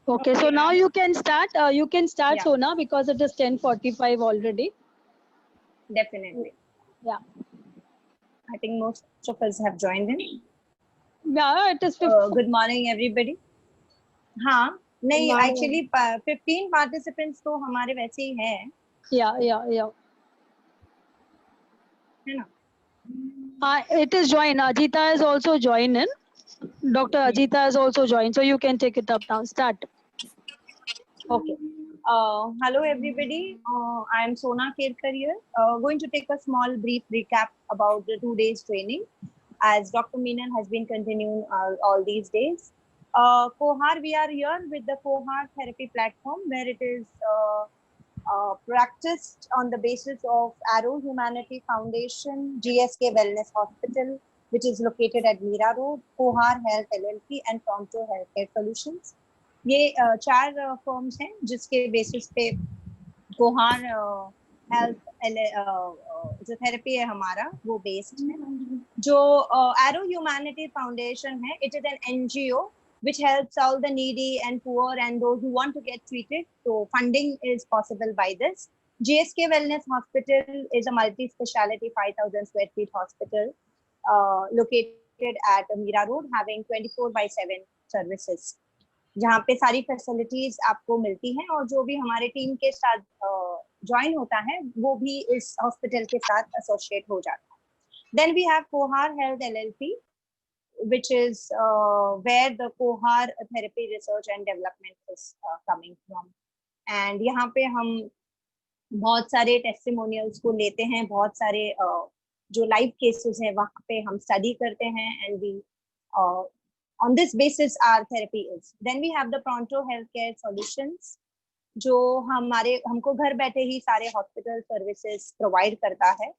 Okay, so now you can start. Yeah. Sona, because it is 10:45 already. Definitely. Yeah. I think most of us have joined in. Yeah, it is 50. Good morning, everybody. हाँ, नहीं, actually 15 participants तो हमारे वैसे ही हैं, Yeah. है ना? It is joined. Ajita has also joined in. Dr. Ajita has also joined. So you can take it up now. Start. Okay. Hello, everybody. I am Sona Kerkar here. Going to take a small brief recap about the 2 days training, as Dr. Meenal has been continuing all these days. Kohar, we are here with the Kohar therapy platform, where it is practiced on the basis of Arrow Humanity Foundation, GSK Wellness Hospital, which is located at Mira Road, Kohar Health LLP, and Pronto Healthcare Solutions. ये 4 firms हैं जिसके basis पे कोहार health जो therapy है हमारा वो based है. जो एरो ह्यूमैनिटी फाउंडेशन है, it is an NGO which helps all the needy and poor and those who want to get treated. So funding is possible by this. GSK Wellness Hospital is a multi-speciality 5,000 square feet hospital located at Mira Road, having 24/7 services. जहाँ पे सारी facilities आपको मिलती हैं और जो भी हमारे टीम के साथ ज्वाइन होता है वो भी इस हॉस्पिटल के साथ एसोसिएट हो जाता है. Then we have Kohar health LLP, which is where the Kohar therapy research and development is coming from. And यहाँ पे हम बहुत सारे टेस्टिमोनियल्स को लेते हैं, बहुत सारे जो लाइव केसेस हैं वहाँ पे हम स्टडी करते हैं, and we on this basis our therapy is. Then we have the Pronto Healthcare Solutions, जो हमको घर बैठे ही सारे हॉस्पिटल सर्विसेज प्रोवाइड करता है.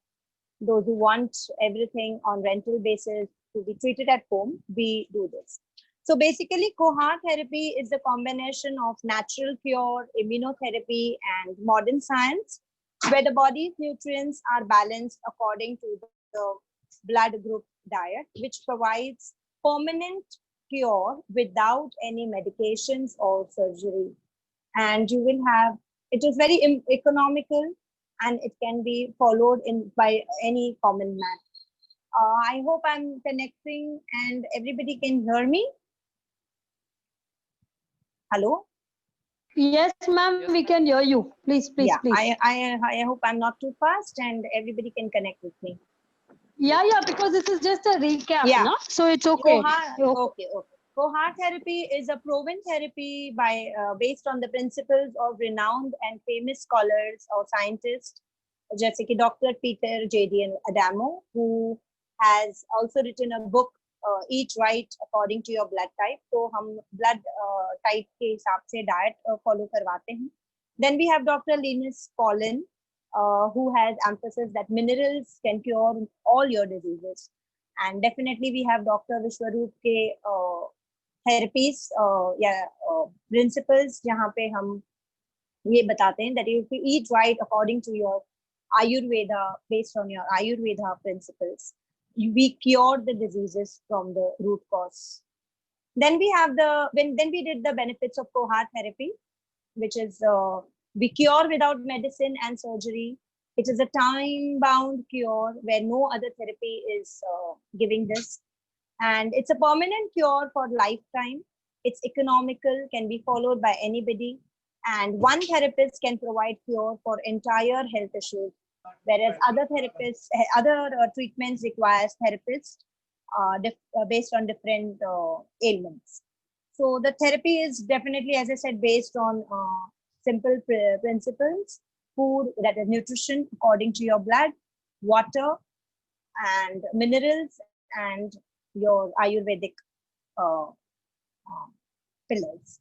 Those who want everything on rental basis to be treated at home, we do this. So basically, Kohar therapy is a combination of natural cure, immunotherapy, and modern science, where the body's nutrients are balanced according to the blood group diet, which provides permanent cure without any medications or surgery. And you will have, it is very economical, and it can be followed by any common man. I hope I'm connecting and everybody can hear me. Hello? Yes, ma'am, we can hear you. Please. I hope I'm not too fast and everybody can connect with me. Yeah, because this is just a recap, no? So it's okay. Okay. Kohar therapy is a proven therapy based on the principles of renowned and famous scholars or scientists, जैसे कि Dr. Peter J.D. Adamo, who has also written a book, Eat Right According to Your Blood Type. तो हम blood type के हिसाब से diet follow करवाते हैं. Then we have Dr. Linus Pauling, who has emphasized that minerals can cure all your diseases. And definitely we have Dr. Vishwaroop के therapies या principles जहाँ पे हम ये बताते हैं that if you eat right according to your Ayurveda, based on your Ayurveda principles, we cure the diseases from the root cause. Then we have then we did the benefits of Kohar therapy, which is we cure without medicine and surgery. It is a time-bound cure where no other therapy is giving this. And it's a permanent cure for lifetime. It's economical, can be followed by anybody. And one therapist can provide cure for entire health issues, whereas other therapists, treatments requires therapists based on different ailments. So the therapy is definitely, as I said, based on simple principles: food, that is nutrition according to your blood, water, and minerals, and your Ayurvedic pillars.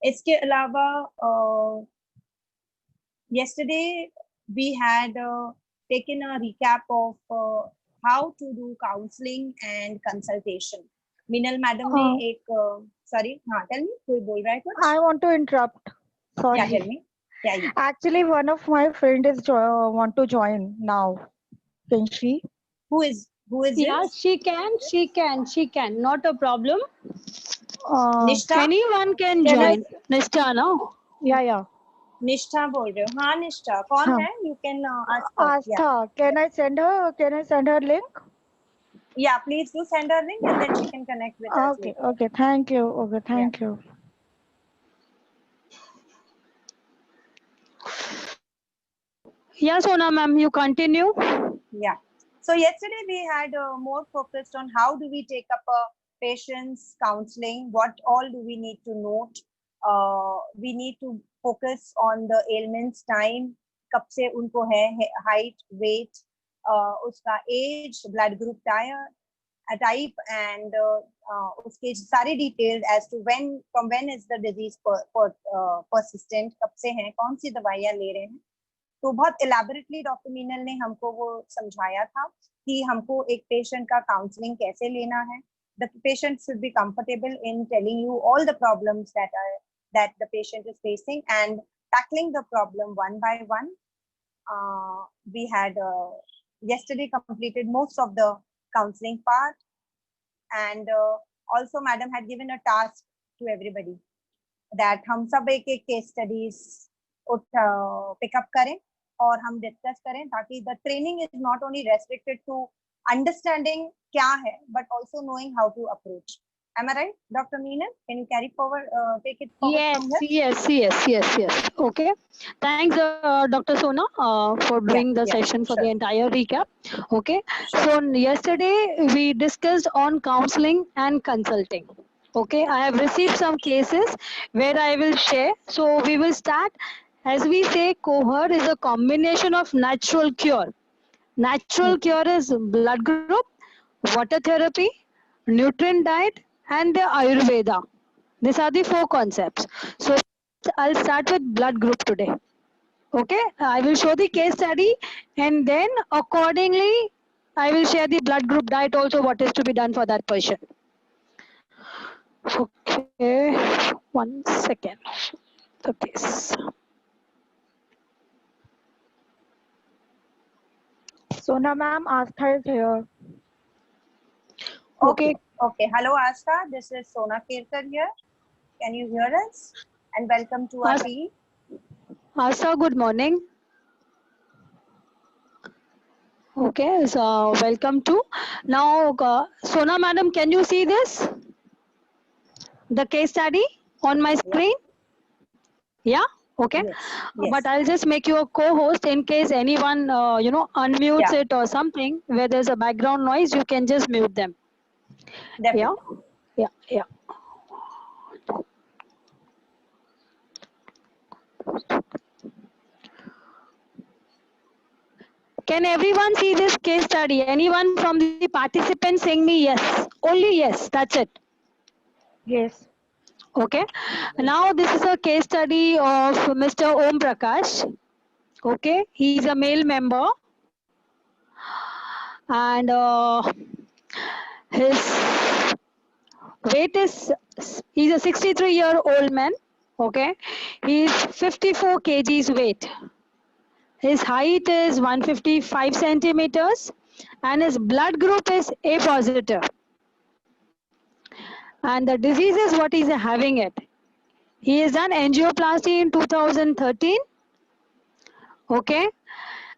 इसके अलावा yesterday we had taken a recap of how to do counseling and consultation. Meenal madam ने एक sorry, tell me, कोई बोल रहा है कुछ? I want to interrupt. Sorry. Yeah, tell me. Yeah. Actually, one of my friend is want to join now. Can she? Who is Yeah, this? she can. Not a problem. निष्ठा Anyone can Can I? join. Nishtha, no? Yeah. निष्ठा बोल रहे हो? हाँ निष्ठा कौन हाँ. है? You can ask her. Yeah. Astha, can I send her? Can I send her link? Yeah, please do send her link and then she can connect with us Okay. later. Okay. Thank you. Okay. Yeah. Thank you. Yeah, Sona ma'am, you continue. Yeah. So yesterday we had more focused on how do we take up a patient's counseling, what all do we need to note. We need to focus on the ailments time, कब से उनको है, height, weight, उसका age, blood group type and उसके सारे details as to from when is the disease persistent, कब से हैं, कौन सी दवाइयाँ ले रहे हैं. तो बहुत इलेबोरेटली डॉक्टर मीनल ने हमको वो समझाया था कि हमको एक पेशेंट का काउंसलिंग कैसे लेना है. The patient should be comfortable in telling you all the problems that the patient is facing and tackling the problem one by one. We had yesterday completed most of the counseling part and also madam had given a task to everybody that हम सब एक case studies pick up करें और हम discuss करें ताकि the training is not only restricted to understanding क्या है but also knowing how to approach. Am I right, Dr. Meenal? Can you carry forward, take it forward from here? Yes. Okay. Thanks, Dr. Sona, for doing the session for the entire recap. Okay. Sure. So yesterday we discussed on counseling and consulting. Okay. I have received some cases where I will share. So we will start. As we say, cohort is a combination of natural cure. Natural cure is blood group, water therapy, nutrient diet, and the Ayurveda. These are the four concepts. So I'll start with blood group today. Okay, I will show the case study and then accordingly I will share the blood group diet also what is to be done for that patient. Okay, 1 second. The case. Sona ma'am, Astha is here. Okay. Okay. Hello, Astha. This is Sona Kirkar here. Can you hear us? And welcome to our team. Astha, good morning. Okay, so welcome to. Now, Sona madam, can you see this? The case study on my screen? Yeah? Okay. Yes. But I'll just make you a co-host in case anyone, unmutes it or something where there's a background noise, you can just mute them. Definitely. Yeah. Can everyone see this case study? Anyone from the participants saying me yes? Only yes, that's it. Yes. Okay. Now this is a case study of Mr. Om Prakash. Okay. He's a male member. And his weight is, he's a 63-year-old man. Okay. He's 54 kgs weight. His height is 155 centimeters and his blood group is A positive. And the disease is what he's having it. He has done angioplasty in 2013. Okay.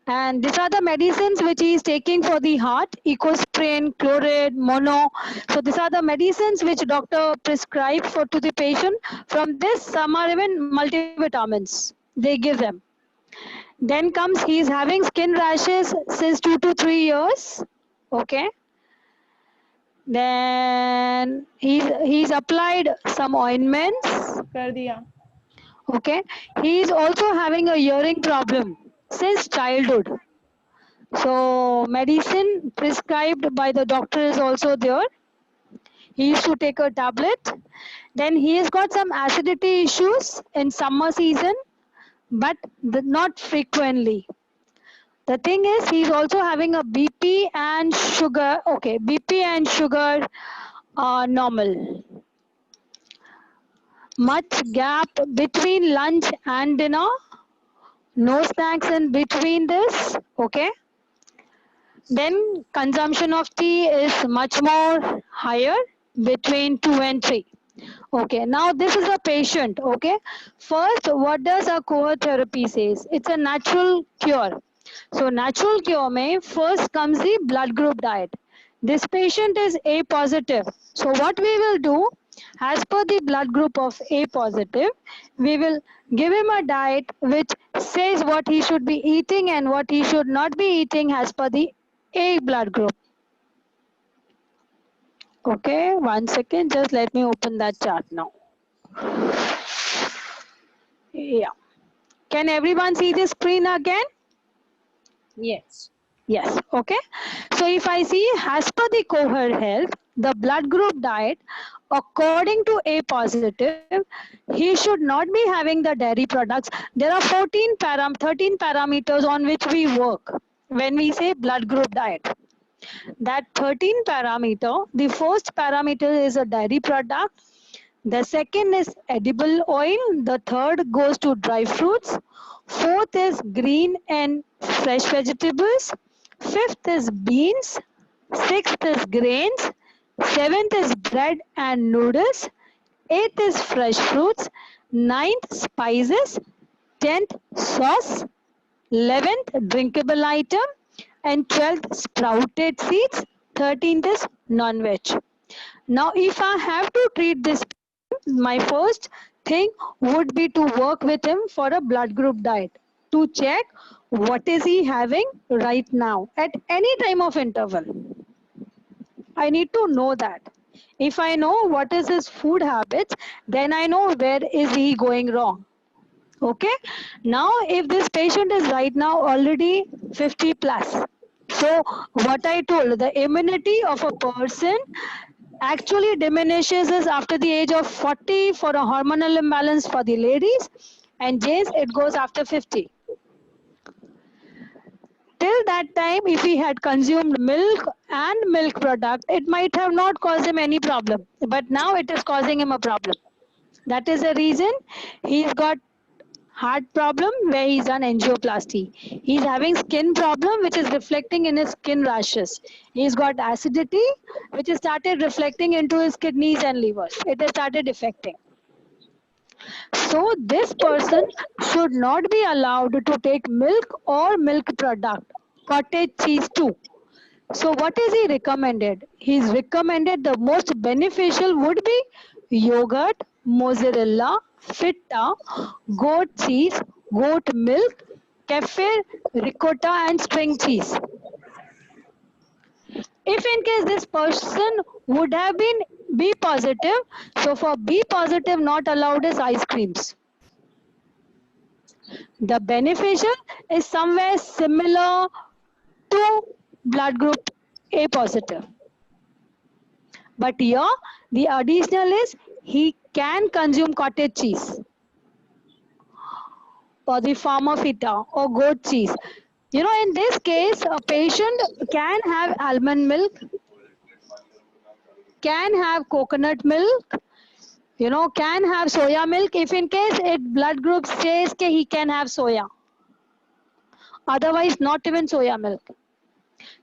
And these are the medicines which he is taking for the heart, Ecosprin, Chloride, Mono. So these are the medicines which doctor prescribed to the patient. From this, some are even multivitamins. They give them. Then comes, he is having skin rashes since 2 to 3 years. Okay. Then he's applied some ointments. कर दिया. Okay. He is also having a hearing problem since childhood. So medicine prescribed by the doctor is also there. He used to take a tablet. Then he has got some acidity issues in summer season, but not frequently. The thing is, he's also having a BP and sugar. Okay, BP and sugar are normal. Much gap between lunch and dinner. No snacks in between this. Okay. Then consumption of tea is much more higher between 2 and 3. Okay, now this is a patient. Okay, first, what does a core therapy says? It's a natural cure. So, natural cure may first comes the blood group diet. This patient is A positive. So, what we will do, as per the blood group of A positive, we will give him a diet which says what he should be eating and what he should not be eating as per the A blood group. Okay, 1 second, just let me open that chart now. Yeah. Can everyone see the screen again? Yes. Yes. Okay. So if I see as per the cohort health, the blood group diet, according to A positive, he should not be having the dairy products. There are 13 parameters on which we work when we say blood group diet. That 13 parameter, the first parameter is a dairy product. The second is edible oil. The third goes to dry fruits. Fourth is green and fresh vegetables. Fifth is beans. Sixth is grains. Seventh is bread and noodles. Eighth is fresh fruits. Ninth, spices. 10th, sauce. 11th, drinkable item. And 12th, sprouted seeds. 13th is non-veg. Now, if I have to treat this, my first thing would be to work with him for a blood group diet to check what is he having right now at any time of interval. I need to know that. If I know what is his food habits, then I know where is he going wrong. Okay. Now, if this patient is right now already 50 plus, so what I told, the immunity of a person actually diminishes is after the age of 40 for a hormonal imbalance for the ladies, and gents it goes after 50. Till that time, if he had consumed milk and milk product, it might have not caused him any problem, but now it is causing him a problem. That is the reason he's got heart problem where he's done angioplasty. He's having skin problem which is reflecting in his skin rashes. He's got acidity which has started reflecting into his kidneys and livers. It has started affecting. So this person should not be allowed to take milk or milk product, cottage cheese too. So what is he recommended? He's recommended the most beneficial would be yogurt, mozzarella, feta, goat cheese, goat milk, kefir, ricotta and string cheese. If in case this person would have been B positive, so for B positive not allowed is ice creams. The beneficial is somewhere similar to blood group A positive. But here, the additional is he can consume cottage cheese or the farmer feta or goat cheese. You know, in this case, a patient can have almond milk, can have coconut milk, can have soya milk if in case it blood group says that he can have soya. Otherwise, not even soya milk.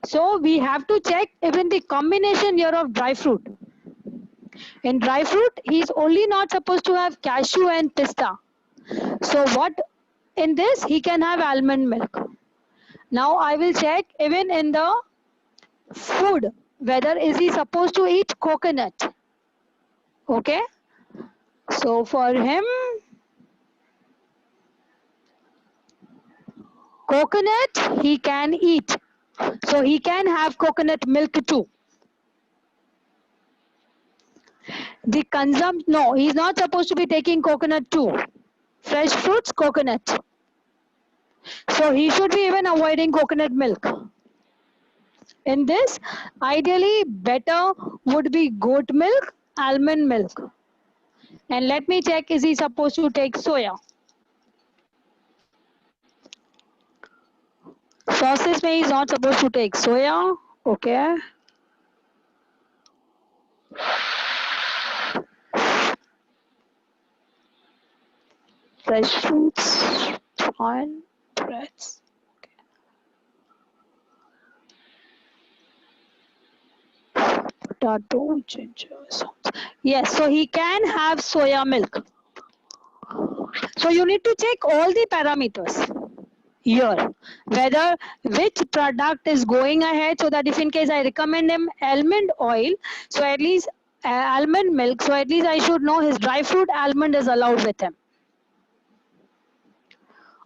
So we have to check even the combination here of dry fruit. In dry fruit, he's only not supposed to have cashew and pista. So what in this he can have almond milk. Now I will check even in the food whether is he supposed to eat coconut. Okay. So for him, coconut he can eat. So he can have coconut milk too. The no, he's not supposed to be taking coconut too. Fresh fruits, coconut. So he should be even avoiding coconut milk. In this, ideally better would be goat milk, almond milk. And let me check, is he supposed to take soya? Sauces mein he's not supposed to take soya. Okay. Fresh fruits, prawn, breads. Potato, ginger, sauce. Yes, so he can have soya milk. So you need to check all the parameters here, whether which product is going ahead, so that if in case I recommend him almond oil, so at least almond milk, so at least I should know his dry fruit almond is allowed with him.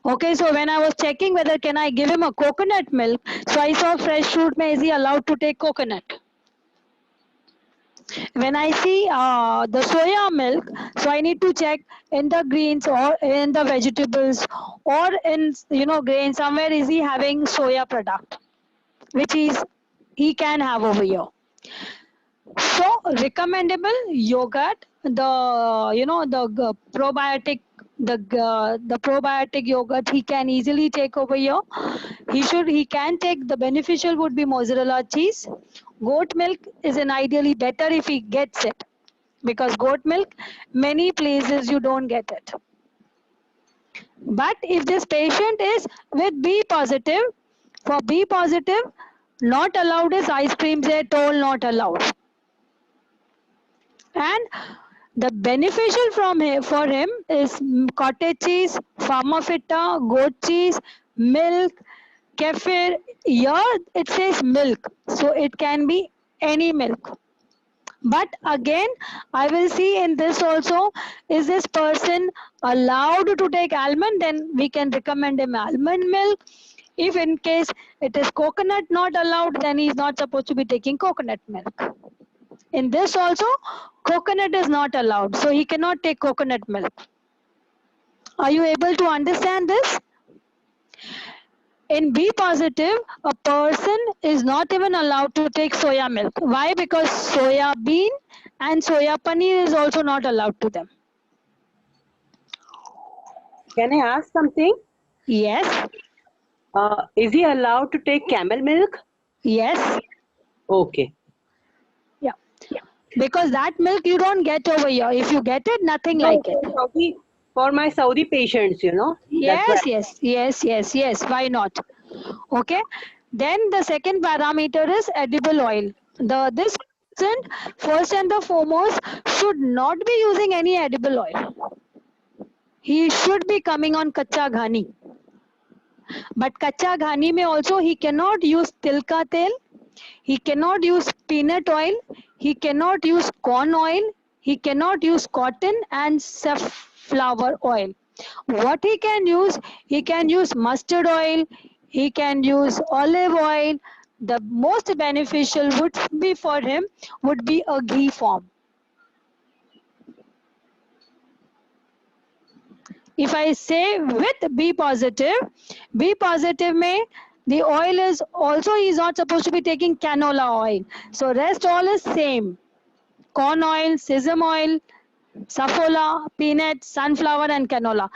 Okay, so when I was checking whether can I give him a coconut milk, so I saw fresh fruit mein is he allowed to take coconut. When I see the soya milk, so I need to check in the greens or in the vegetables or in grain, somewhere is he having soya product, which is he can have over here. So recommendable yogurt, the probiotic, the probiotic yogurt he can easily take over here. He can take the beneficial would be mozzarella cheese. Goat milk is an ideally better if he gets it, because goat milk many places you don't get it. But if this patient is with B positive, for B positive, not allowed is ice creams, they're told not allowed. And the beneficial from him, for him is cottage cheese, Pharmavita, goat cheese, milk, kefir. Here it says milk, so it can be any milk. But again, I will see in this also, is this person allowed to take almond? Then we can recommend him almond milk. If in case it is coconut not allowed, then he is not supposed to be taking coconut milk. In this also, coconut is not allowed, so he cannot take coconut milk. Are you able to understand this? In B positive, a person is not even allowed to take soya milk. Why? Because soya bean and soya paneer is also not allowed to them. Can I ask something? Yes, Is he allowed to take camel milk? yes, Okay. yeah. Because that milk you don't get over here. If you get it, nothing No, like it. for my Saudi patients, That's why. Yes. Why not? Okay. Then the second parameter is edible oil. This person first and the foremost should not be using any edible oil. He should be coming on kacha ghani. But kacha ghani mein also he cannot use tilka tel, he cannot use peanut oil, he cannot use corn oil, he cannot use cotton and safflower oil. What he can use mustard oil, he can use olive oil. The most beneficial would be for him would be a ghee form. If I say with B positive may the oil is also, he is not supposed to be taking canola oil. So rest all is same. Corn oil, sesame oil, safflower, peanut, sunflower and canola.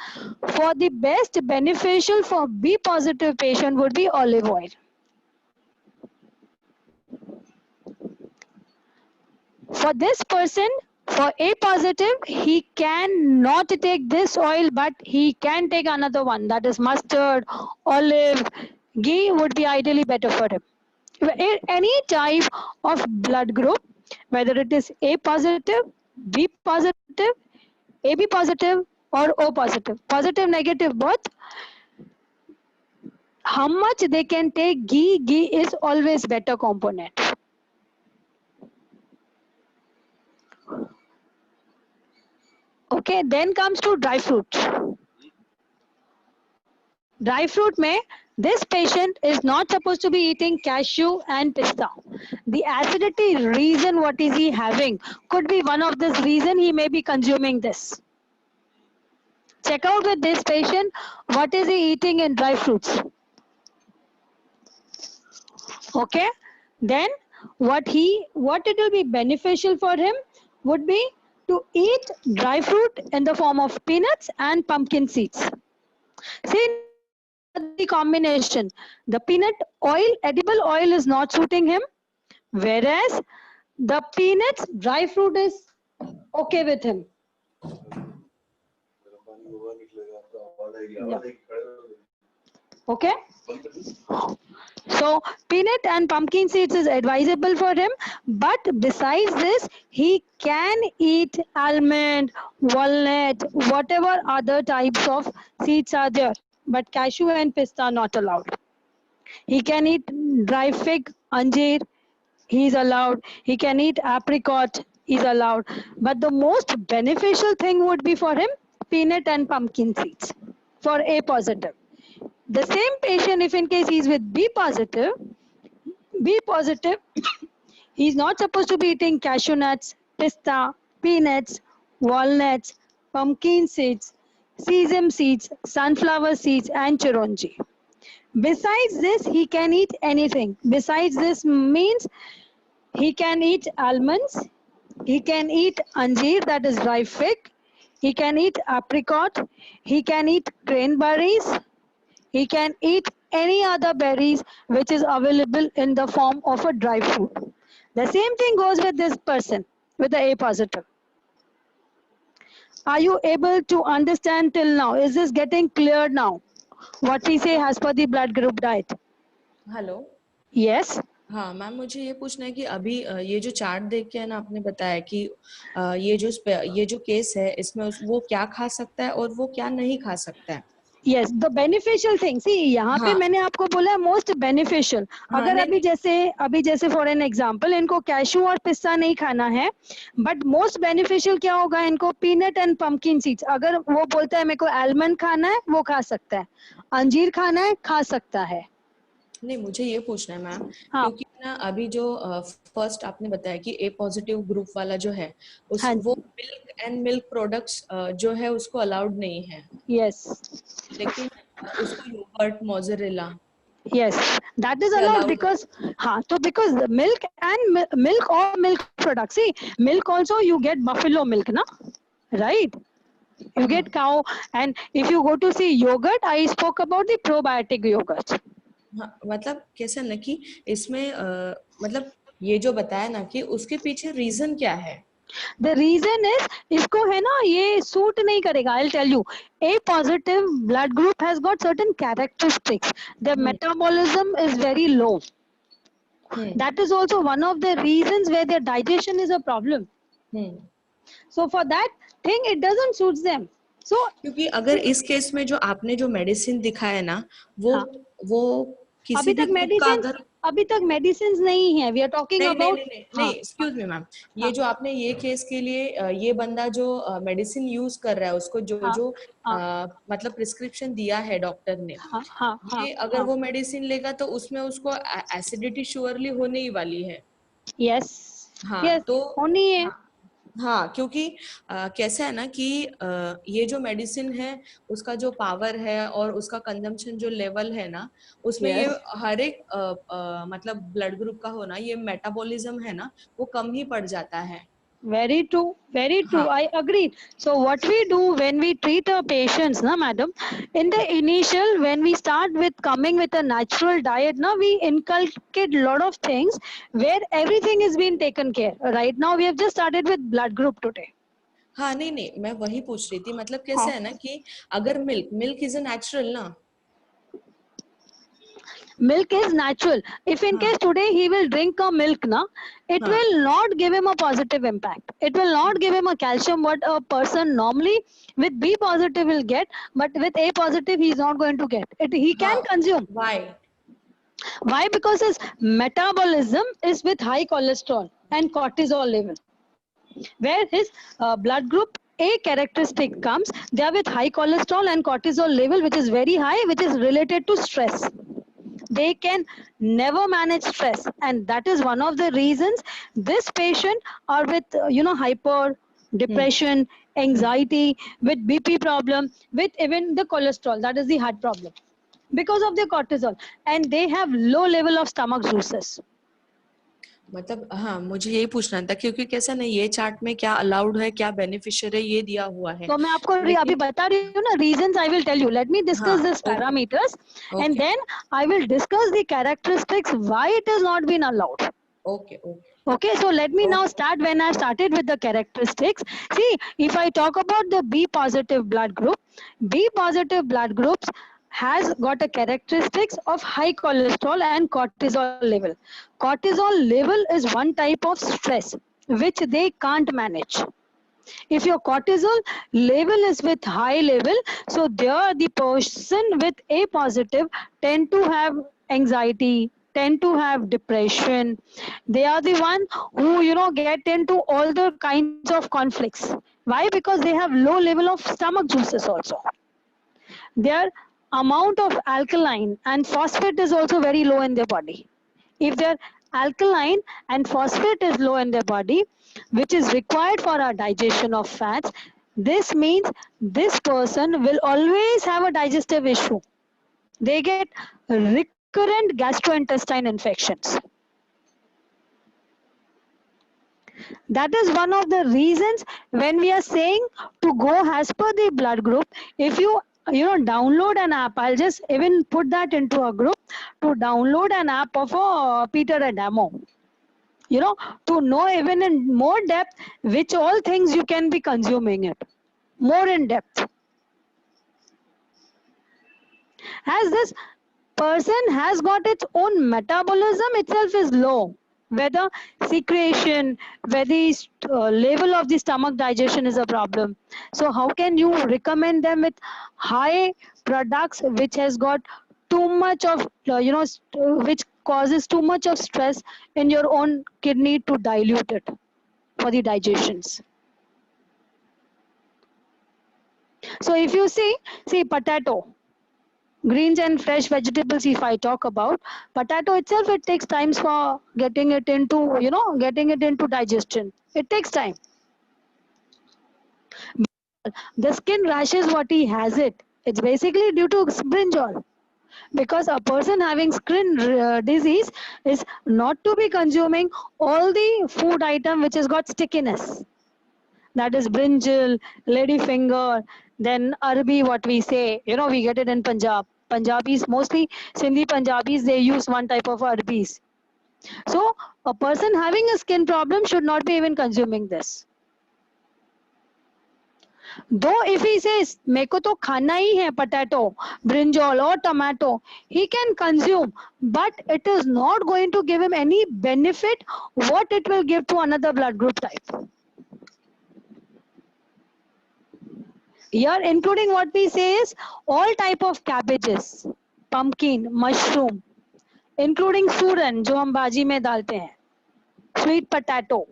For the best beneficial for B positive patient would be olive oil. For this person, for A positive, he cannot take this oil, but he can take another one, that is mustard, olive, ghee would be ideally better for him. Any type of blood group, whether it is A positive, B positive, AB positive or O positive, positive, negative both, how much they can take ghee is always better component. Okay, then comes to dry fruit. Dry fruit may, this patient is not supposed to be eating cashew and pista. The acidity reason what is he having could be one of this reason he may be consuming this. Check out with this patient what is he eating in dry fruits. Okay, then what it will be beneficial for him would be to eat dry fruit in the form of peanuts and pumpkin seeds. See the combination. The peanut oil, edible oil is not suiting him, whereas the peanuts, dry fruit is okay with him. Yeah. Okay. So peanut and pumpkin seeds is advisable for him. But besides this, he can eat almond, walnut, whatever other types of seeds are there. But cashew and pista are not allowed. He can eat dry fig, anjeer, he is allowed. He can eat apricot, is allowed. But the most beneficial thing would be for him peanut and pumpkin seeds for A positive. The same patient, if in case he is with B positive, he is not supposed to be eating cashew nuts, pista, peanuts, walnuts, pumpkin seeds, sesame seeds, sunflower seeds, and chironji. Besides this, he can eat anything. Besides this means he can eat almonds, he can eat anjeer, that is dry fig, he can eat apricot, he can eat cranberries, he can eat any other berries which is available in the form of a dry fruit. The same thing goes with this person with the A positive. Are you able to understand till now? Is this getting clear now? What we say as per the blood group diet? Hello. Yes. हाँ ma'am, मुझे ये पूछना है कि अभी ये जो chart देख के है ना, आपने बताया कि ये जो केस है इसमें वो क्या खा सकता है और वो क्या नहीं खा सकता है। यस द बेनिफिशियल थिंग सी यहाँ पे हाँ। मैंने आपको बोला मोस्ट बेनिफिशियल। हाँ, अगर नहीं, अभी जैसे फॉर एन एग्जांपल इनको कैशू और पिस्ता नहीं खाना है, बट मोस्ट बेनिफिशियल क्या होगा इनको पीनट एंड पंपकिन सीड्स। अगर वो बोलता है मेरे को आलमंड खाना है वो खा सकता है, अंजीर खाना है खा सकता है। नहीं, मुझे ये पूछना है मैम, हाँ क्योंकि ना अभी जो फर्स्ट आपने बताया कि ए पॉजिटिव ग्रुप वाला जो है उस हाँ वो मिल्क एंड मिल्क प्रोडक्ट्स जो है उसको अलाउड नहीं है, यस लेकिन उसको yogurt, mozzarella yes that is ये allowed अलाउड है। because तो because the milk and milk or milk products, see milk also you get buffalo milk na, right? You get cow, and if you go to see yogurt, I spoke about the probiotic yogurt. हाँ, मतलब कैसा ना कि इसमें मतलब ये जो बताया ना कि उसके पीछे रीजन क्या है। The reason is इसको है ना ये सूट नहीं करेगा। I'll tell you, A positive blood group has got certain characteristics. Their metabolism is very low. That is also one of the reasons where their digestion is a problem. So for that thing it doesn't suits them. So क्योंकि अगर इस case में जो आपने जो medicine दिखाया ना वो हाँ, वो किसी अभी भी ग्रुप का अगर अभी तक मेडिसिन नहीं है। वी आर टॉकिंग नहीं नहीं अबाउट नहीं नहीं नहीं, एक्सक्यूज मी मैम, ये जो आपने ये केस के लिए ये बंदा जो मेडिसिन यूज कर रहा है उसको जो जो मतलब प्रिस्क्रिप्शन दिया है डॉक्टर ने, ये अगर वो मेडिसिन लेगा तो उसमें उसको एसिडिटी श्योरली होने ही वाली है। यस हाँ तो होनी है। हाँ, क्योंकि कैसा है ना कि ये जो मेडिसिन है उसका जो पावर है और उसका कंजम्पशन जो लेवल है ना उसमें ये हर एक मतलब ब्लड ग्रुप का होना, ये मेटाबॉलिज्म है ना वो कम ही पड़ जाता है। Very true, very true. I agree. So what we do when we treat our patients, na madam, in the initial when we start with coming with a natural diet, na we inculcate lot of things where everything is being taken care. Right now we have just started with blood group today. हाँ नहीं नहीं, मैं वही पूछ रही थी, मतलब कैसे है ना कि अगर मिल्क इज अ नेचुरल ना, milk is natural. If in case today he will drink a milk na, it will not give him a positive impact. It will not give him a calcium what a person normally with B positive will get, but with A positive he is not going to get it. He can consume. Why? Because his metabolism is with high cholesterol and cortisol level, where his blood group A characteristic comes, they are with high cholesterol and cortisol level which is very high, which is related to stress. They can never manage stress, and that is one of the reasons this patient are with hyper depression, anxiety, with BP problem, with even the cholesterol, that is the heart problem, because of the cortisol, and they have low level of stomach juices. मतलब हाँ, मुझे यही पूछना था क्योंकि कैसा नहीं ये चार्ट में क्या अलाउड है क्या बेनिफिशियल है ये दिया हुआ है। तो मैं आपको अभी बता रही हूँ ना reasons. I will tell you, let me discuss this parameters and then I will discuss the characteristics why it is not been allowed. Okay, so let me now start when I started with the characteristics. See, if I talk about the B positive blood group, B positive blood groups has got a characteristics of high cholesterol and cortisol level. Cortisol level is one type of stress which they can't manage. If your cortisol level is with high level, so there the person with A positive tend to have anxiety, tend to have depression. They are the one who get into all the kinds of conflicts. Why? Because they have low level of stomach juices also. Their amount of alkaline and phosphate is also very low in their body. If their alkaline and phosphate is low in their body, which is required for our digestion of fats, this means this person will always have a digestive issue. They get recurrent gastrointestinal infections. That is one of the reasons when we are saying to go as per the blood group. If you download an app, I'll just even put that into a group, to download an app of Peter Adamo, to know even in more depth which all things you can be consuming it more in depth. As this person has got its own metabolism itself is low, whether secretion, whether the level of the stomach digestion is a problem. So how can you recommend them with high products which has got too much of which causes too much of stress in your own kidney to dilute it for the digestions. So if you see potato, greens and fresh vegetables, if I talk about potato itself, it takes times for getting it into digestion. It takes time. The skin rashes, what he has it's basically due to brinjal, because a person having skin disease is not to be consuming all the food item which has got stickiness. That is brinjal, ladyfinger, then arbi, what we say, we get it in Punjab. Punjabis, mostly Sindhi Punjabis, they use one type of arbis. So a person having a skin problem should not be even consuming this. Though if he says, meko to khana hi hai potato, brinjal or tomato, he can consume, but it is not going to give him any benefit what it will give to another blood group type. Here, including what we say is all type of cabbages, pumpkin, mushroom, including suran, जो हम भाजी में डालते हैं, sweet potato.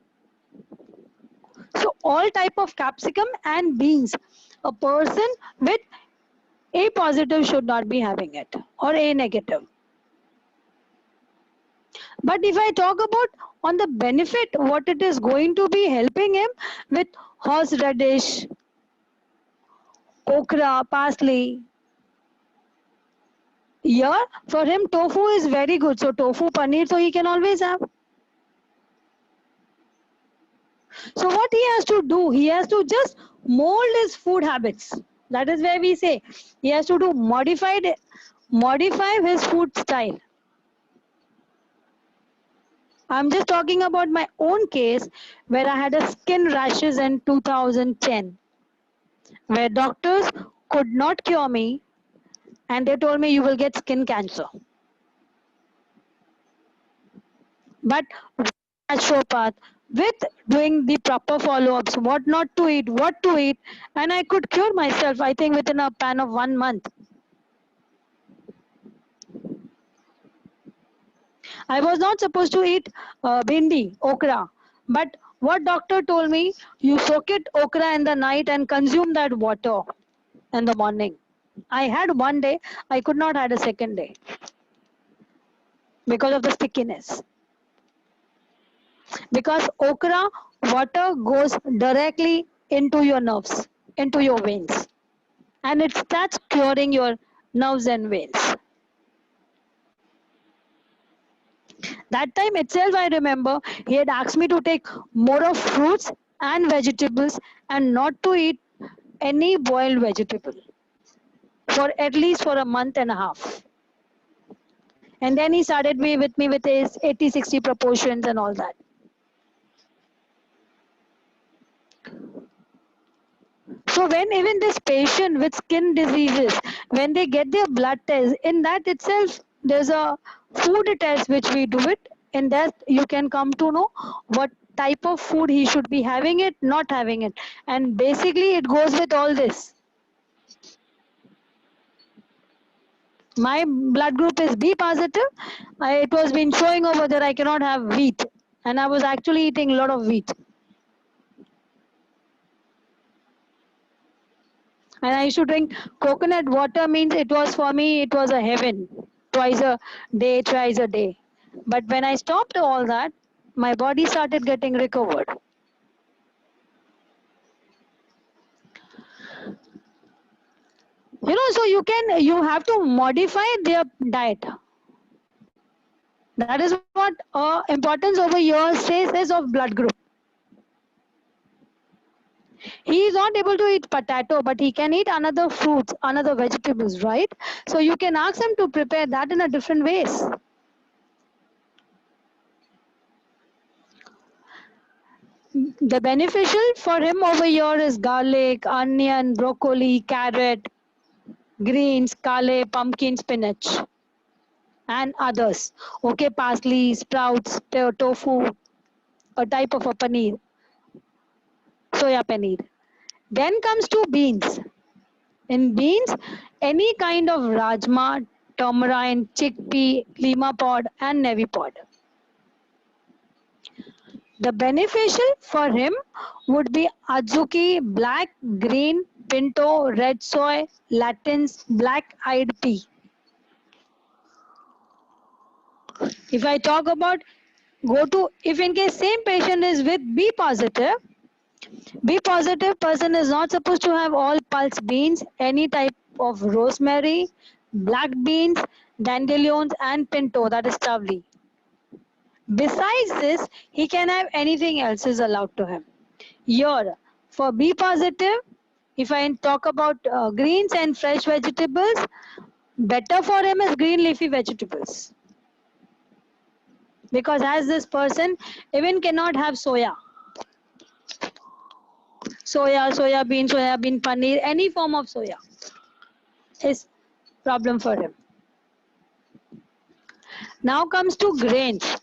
So all type of capsicum and beans. A person with A positive should not be having it, or A negative. But if I talk about on the benefit, what it is going to be helping him with horseradish, okra, parsley. Here, for him, tofu is very good. So tofu, paneer, so he can always have. So what he has to do, he has to just mold his food habits. That is where we say he has to do modify his food style. I'm just talking about my own case where I had a skin rashes in 2010, where doctors could not cure me and they told me you will get skin cancer. But naturopath, with doing the proper follow-ups, what not to eat, what to eat, and I could cure myself, I think, within a span of 1 month. I was not supposed to eat bhindi, okra, but what doctor told me, you soak it okra in the night and consume that water in the morning. I had 1 day, I could not have a second day because of the stickiness. Because okra water goes directly into your nerves, into your veins, and it starts curing your nerves and veins. That time itself, I remember he had asked me to take more of fruits and vegetables and not to eat any boiled vegetable for at least for a month and a half. And then he started with me with his 80-60 proportions and all that. So when even this patient with skin diseases, when they get their blood test, in that itself, there's a food test which we do it. In that you can come to know what type of food he should be having it, not having it. And basically it goes with all this. My blood group is B positive. It was been showing over there I cannot have wheat. And I was actually eating a lot of wheat. And I used to drink coconut water, means it was for me, it was a heaven. Twice a day, thrice a day. But when I stopped all that, my body started getting recovered. So you have to modify their diet. That is what importance over here says of blood group. He is not able to eat potato, but he can eat another fruits, another vegetables, right? So you can ask him to prepare that in a different ways. The beneficial for him over here is garlic, onion, broccoli, carrot, greens, kale, pumpkin, spinach, and others. Okay, parsley, sprouts, tofu, a type of a paneer, soya paneer. Then comes to beans. In beans, any kind of rajma, tamarind, chickpea, lima pod, and navy pod. The beneficial for him would be azuki, black, green, pinto, red soy, latins, black-eyed pea. If I talk about if in case same patient is with B positive person is not supposed to have all pulse beans, any type of rosemary, black beans, dandelions, and pinto, that is chavli. Besides this, he can have anything else is allowed to him. Here, for B positive, if I talk about greens and fresh vegetables, better for him is green leafy vegetables. Because as this person even cannot have soya, soya bean, paneer, any form of soya is problem for him. Now comes to grains.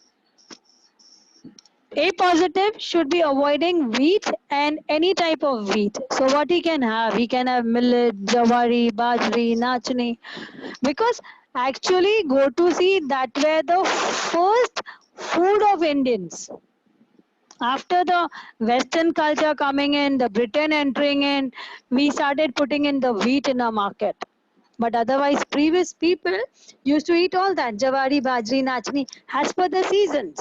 A positive should be avoiding wheat and any type of wheat. So what he can have? He can have millet, jawari, bajri, nachni. Because actually go to see that were the first food of Indians. After the Western culture coming in, the Britain entering in, we started putting in the wheat in our market. But otherwise, previous people used to eat all that, jawari, bajri, nachni, as per the seasons.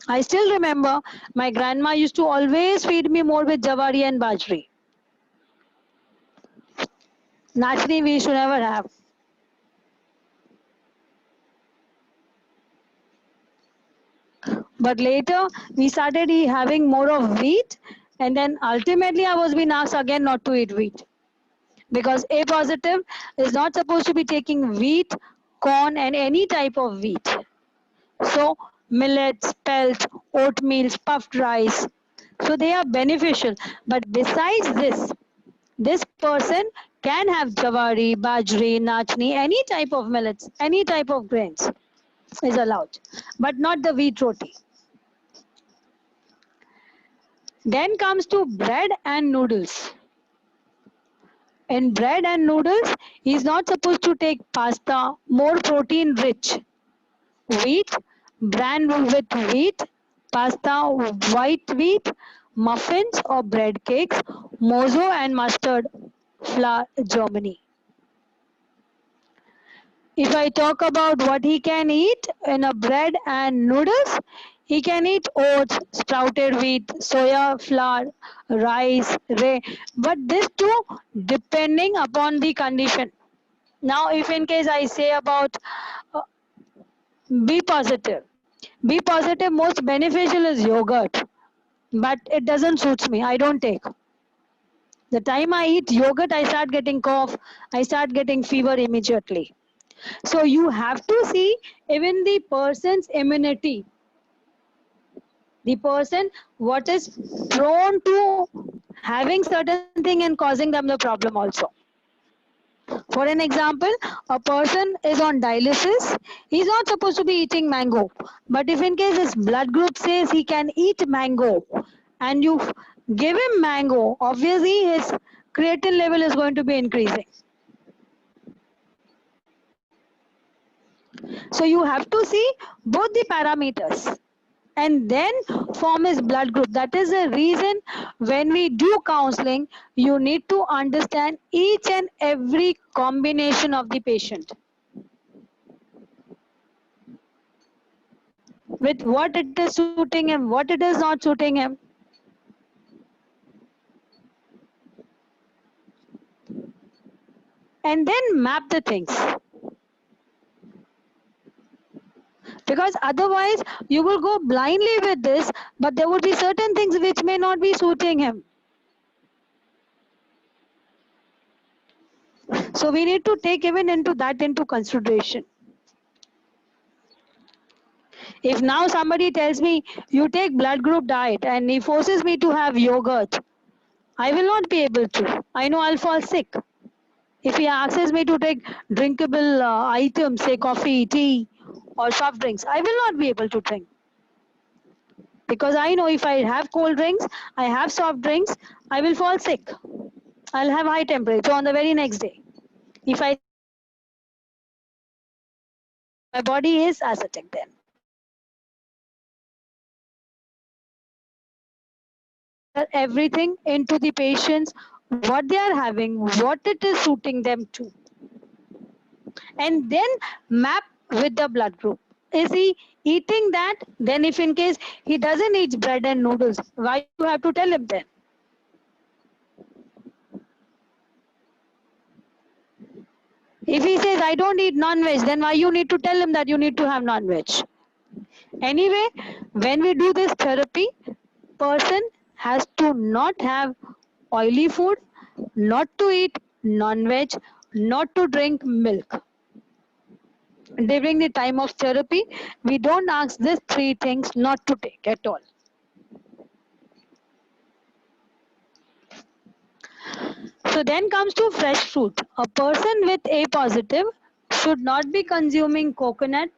I still remember my grandma used to always feed me more with jawari and bajri. Nachni we should never have. But later we started having more of wheat, and then ultimately I was being asked again not to eat wheat. Because A positive is not supposed to be taking wheat, corn and any type of wheat. So millets, spelt, oatmeal, puffed rice. So they are beneficial. But besides this person can have jawari, bajri, nachni, any type of millets, any type of grains is allowed. But not the wheat roti. Then comes to bread and noodles. In bread and noodles, he is not supposed to take pasta, more protein rich. Wheat, bran with wheat, pasta, white wheat, muffins or bread cakes, mozo and mustard flour, Germany. If I talk about what he can eat in a bread and noodles, he can eat oats, sprouted wheat, soya flour, rice, but this too depending upon the condition. Now, if in case I say about uh, B positive, B positive most beneficial is yogurt, but it doesn't suit me. I don't take. The time I eat yogurt, I start getting cough, I start getting fever immediately. So you have to see even the person's immunity. The person what is prone to having certain thing and causing them the problem also. For an example, a person is on dialysis. He's not supposed to be eating mango. But if in case his blood group says he can eat mango and you give him mango, obviously his creatine level is going to be increasing. So you have to see both the parameters and then form his blood group. That is the reason when we do counseling, you need to understand each and every combination of the patient with what it is suiting him, what it is not suiting him. And then map the things. Because otherwise you will go blindly with this, but there would be certain things which may not be suiting him. So we need to take even into consideration. If now somebody tells me you take blood group diet and he forces me to have yogurt, I will not be able to. I know I'll fall sick. If he asks me to take drinkable items, say coffee, tea, or soft drinks, I will not be able to drink. Because I know if I have cold drinks, I have soft drinks, I will fall sick. I'll have high temperature on the very next day. If I my body is acidic then. Everything into the patients, what they are having, what it is suiting them to, and then map with the blood group. Is he eating that? Then if in case he doesn't eat bread and noodles, why you have to tell him then? If he says I don't eat non-veg, then why you need to tell him that you need to have non-veg? Anyway, when we do this therapy, person has to not have oily food, not to eat non-veg, not to drink milk. During the time of therapy, we don't ask these three things not to take at all. So then comes to fresh fruit. A person with A positive should not be consuming coconut,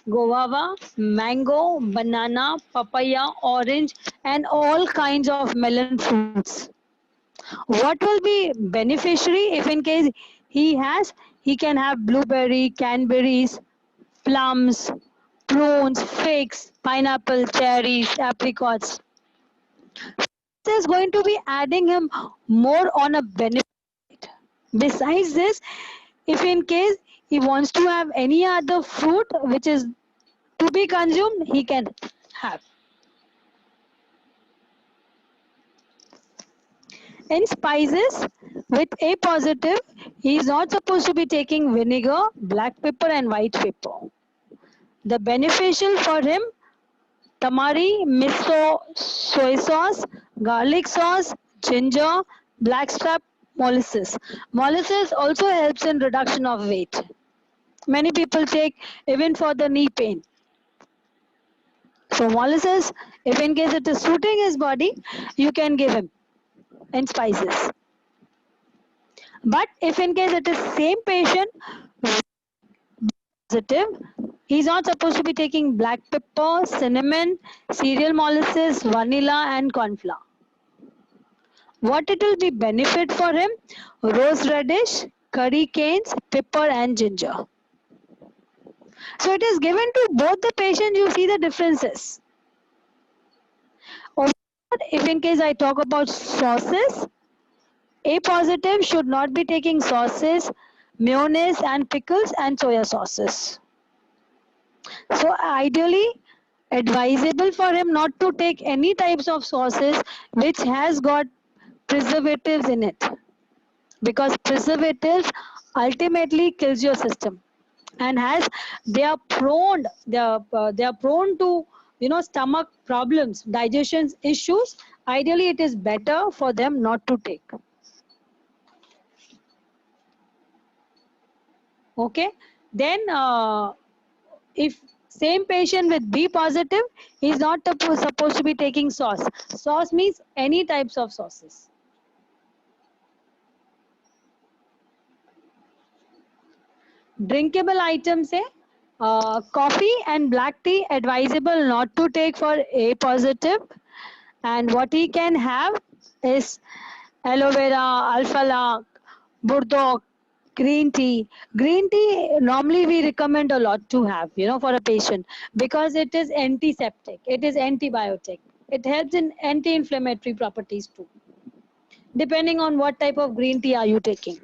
guava, mango, banana, papaya, orange, and all kinds of melon fruits. What will be beneficiary if in case he can have blueberry, canberries, plums, prunes, figs, pineapple, cherries, apricots. This is going to be adding him more on a benefit. Besides this, if in case he wants to have any other fruit which is to be consumed, he can have. In spices, with A positive, he is not supposed to be taking vinegar, black pepper and white pepper. The beneficial for him, tamari, miso, soy sauce, garlic sauce, ginger, blackstrap, molasses. Molasses also helps in reduction of weight. Many people take even for the knee pain. So molasses, if in case it is suiting his body, you can give him in spices. But if in case it is same patient positive, he's not supposed to be taking black pepper, cinnamon, cereal molasses, vanilla and corn flour. What it will be benefit for him? Rose radish, curry canes, pepper and ginger. So it is given to both the patients, you see the differences. If in case I talk about sauces, A positive should not be taking sauces, mayonnaise and pickles and soya sauces. So ideally advisable for him not to take any types of sauces which has got preservatives in it, because preservatives ultimately kills your system and has they are prone to stomach problems, digestion issues. Ideally it is better for them not to take. Okay, then if Same patient with B positive, he's not supposed to be taking sauce. Sauce means any types of sauces. Drinkable items say coffee and black tea advisable not to take for A positive, and what he can have is aloe vera, alphala, burdock, green tea. Green tea normally we recommend a lot to have, for a patient because it is antiseptic, it is antibiotic. It helps in anti-inflammatory properties too. Depending on what type of green tea are you taking.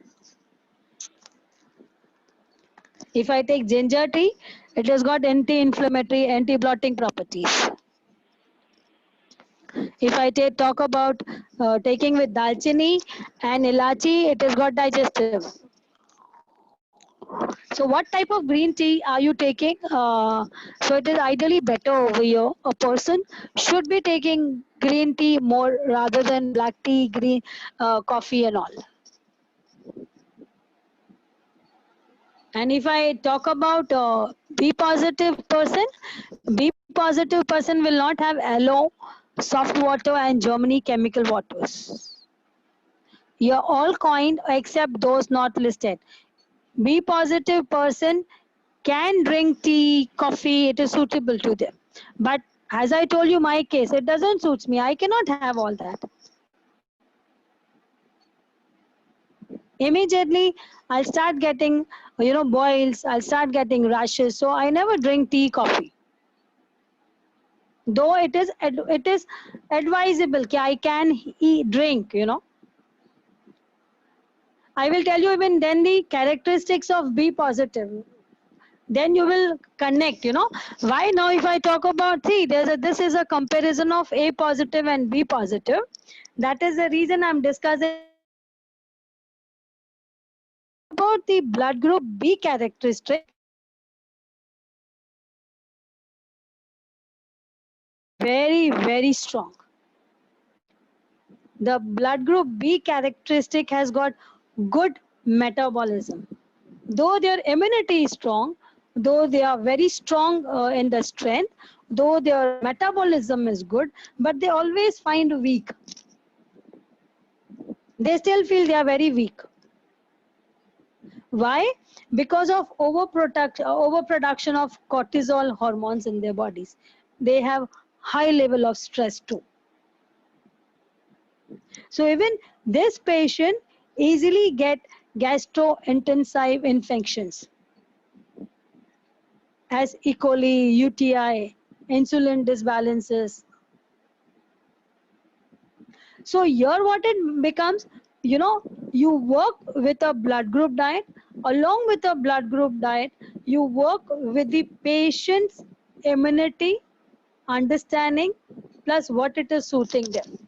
If I take ginger tea, it has got anti-inflammatory, anti-blotting properties. If I talk about taking with dalchini and ilachi, it has got digestive. So what type of green tea are you taking? So it is ideally better over here. A person should be taking green tea more rather than black tea, green coffee and all. And if I talk about B positive person will not have aloe, soft water and Germany chemical waters. You're all coined except those not listed. B positive person can drink tea, coffee, it is suitable to them. But as I told you my case, it doesn't suit me. I cannot have all that. Immediately I'll start getting, boils, I'll start getting rashes. So I never drink tea, coffee. Though it is advisable that I can drink, I will tell you even then the characteristics of B positive. Then you will connect, Why now if I talk about, see, this is a comparison of A positive and B positive. That is the reason I'm discussing about the blood group B characteristic. Very, very strong. The blood group B characteristic has got good metabolism. Though their immunity is strong, though they are very strong in the strength, though their metabolism is good, but they always find weak. They still feel they are very weak. Why? Because of overproduction of cortisol hormones in their bodies. They have high level of stress too. So even this patient easily get gastrointestinal infections as E. coli, UTI, insulin disbalances. So here what it becomes, you work with a blood group diet. Along with a blood group diet, you work with the patient's immunity, understanding, plus what it is suiting them.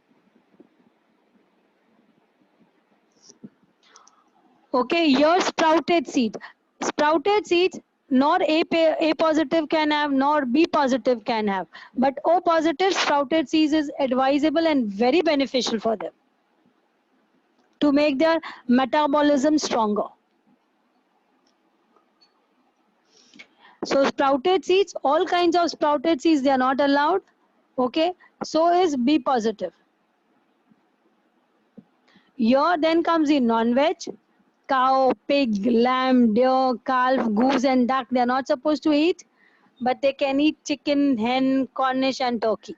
Okay, your sprouted seed. Sprouted seeds, nor A positive can have, nor B positive can have. But O positive sprouted seeds is advisable and very beneficial for them to make their metabolism stronger. So sprouted seeds, all kinds of sprouted seeds, they are not allowed. Okay, so is B positive. Here then comes the non-veg. Cow, pig, lamb, deer, calf, goose and duck, they are not supposed to eat. But they can eat chicken, hen, Cornish and turkey.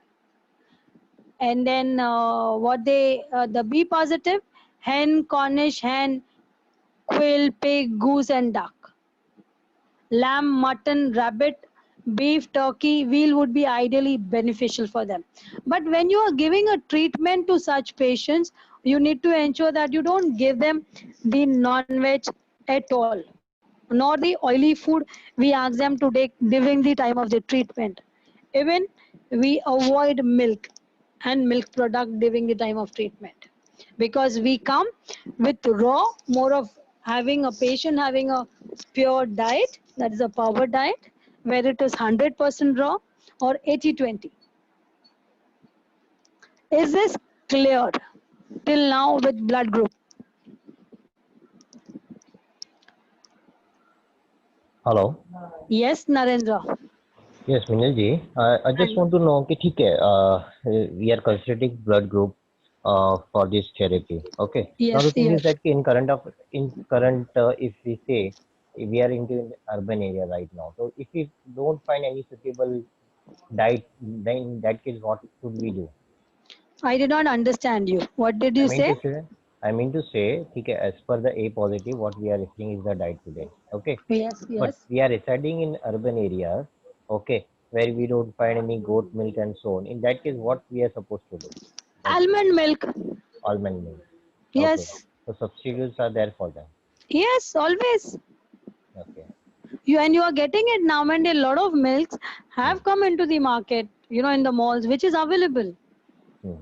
And then the B positive, hen, Cornish hen, quail, pig, goose and duck. Lamb, mutton, rabbit, beef, turkey, veal would be ideally beneficial for them. But when you are giving a treatment to such patients, you need to ensure that you don't give them the non-veg at all, nor the oily food we ask them to take during the time of the treatment. Even we avoid milk and milk product during the time of treatment, because we come with raw, more of having a patient having a pure diet, that is a power diet, where it is 100% raw or 80-20. Is this clear till now with blood group? Hello. Yes, Narendra. Yes, Minal ji, I just want to know कि ठीक है, we are considering blood group for this therapy. Okay. Now the Yes, thing is yes. that in current if we say if we are into an urban area right now, so if we don't find any suitable diet, then in that case what should we do? I did not understand you. What did I you mean say? to say, I mean to say, ठीक है, as per the A positive, what we are receiving is the diet today. Okay. Yes, But yes. we are residing in urban areas, okay, where we don't find any goat milk and so on. In that case, what we are supposed to do? Like Almond milk. almond milk. Okay. Yes. So substitutes are there for them. Yes, always. Okay. You are getting it now, and a lot of milks Hmm. have come into the market, in the malls, which is available. Hmm.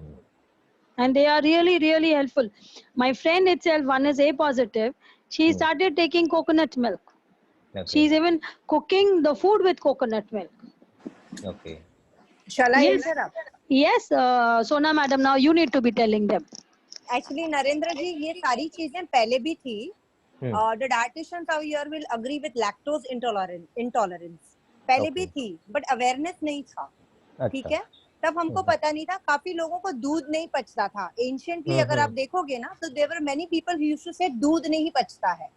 And they are really, really helpful. My friend itself, one is A positive. She Hmm. started taking coconut milk. Okay. She's even cooking the food with coconut milk. Okay. Shall I Yes, interrupt? yes, Sona madam, now you need to be telling them. Actually, Narendra जी, ये सारी चीजें पहले भी थी. Hmm. The dietitians out here will agree with lactose intolerance. पहले भी Okay. थी, but awareness नहीं था. ठीक अच्छा. है, तब हमको Hmm. पता नहीं था. काफी लोगों को दूध नहीं पचता था. Anciently अगर आप देखोगे ना, तो there were many people who used to say दूध नहीं पचता है.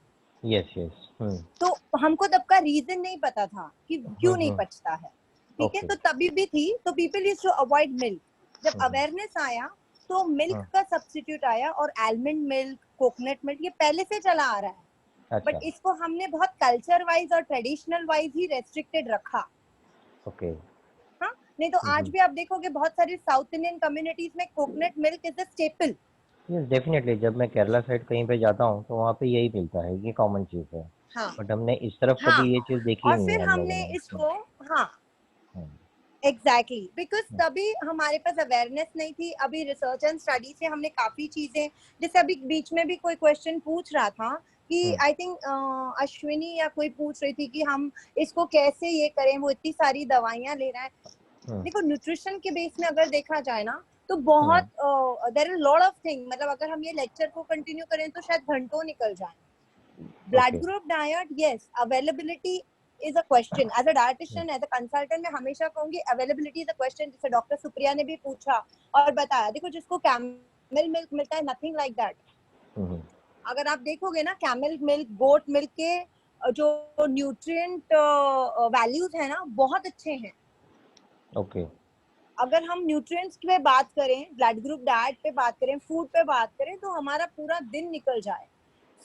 Yes. Yes. Hmm. तो हमको तब का रीजन नहीं पता था कि क्यों नहीं पचता है. ठीक है, Okay. तो तभी भी थी. तो people used to avoid milk. जब अवेयरनेस आया तो मिल्क का सब्स्टिट्यूट आया, और आलमंड मिल्क, कोकोनट मिल्क, ये पहले से चला आ रहा है. अच्छा. बट इसको हमने बहुत कल्चर वाइज और ट्रेडिशनल वाइज ही रेस्ट्रिक्टेड रखा. Okay. हाँ, नहीं तो आज भी आप देखोगे बहुत सारी साउथ इंडियन कम्युनिटीज में coconut milk is a staple. Yes, definitely. जब मैं केरला साइड कहीं पे जाता हूँ तो वहाँ पे यही मिलता है, ये कॉमन चीज है. हाँ, बट हमने इस तरफ हाँ, कभी ये चीज देखी और नहीं फिर है हम लोगों हमने ने. इसको, हाँ, एग्जैक्टली, बिकॉज तभी हमारे पास अवेयरनेस नहीं थी. अभी रिसर्च एंड स्टडी से हमने काफी चीजें, जैसे अभी बीच में भी कोई क्वेश्चन पूछ रहा था कि आई थिंक अश्विनी या कोई पूछ रही थी कि हम इसको कैसे ये करें, वो इतनी सारी दवाइयां ले रहा है. देखो, न्यूट्रिशन के बेस में अगर देखा जाए ना, तो बहुत there are lot of thing. मतलब अगर हम ये लेक्चर को कंटिन्यू करें तो शायद घंटों निकल जाए. Blood group diet, yes, availability is a question. As a dietitian, as a consultant, मैं हमेशा कहूंगी अवेलेबिलिटी इज अ क्वेश्चन. जैसे डॉक्टर सुप्रिया ने भी पूछा और बताया. देखो, जिसको कैमल मिल्क मिलता है, नथिंग लाइक दैट. अगर आप देखोगे ना, कैमल मिल्क, गोट मिल्क के जो न्यूट्रिएंट वैल्यूज है ना, बहुत अच्छे हैं. ओके. अगर हम न्यूट्रिएंट्स पे बात करें, ब्लड ग्रुप डाइट पे बात करें, फूड पे बात करें, तो हमारा पूरा दिन निकल जाए.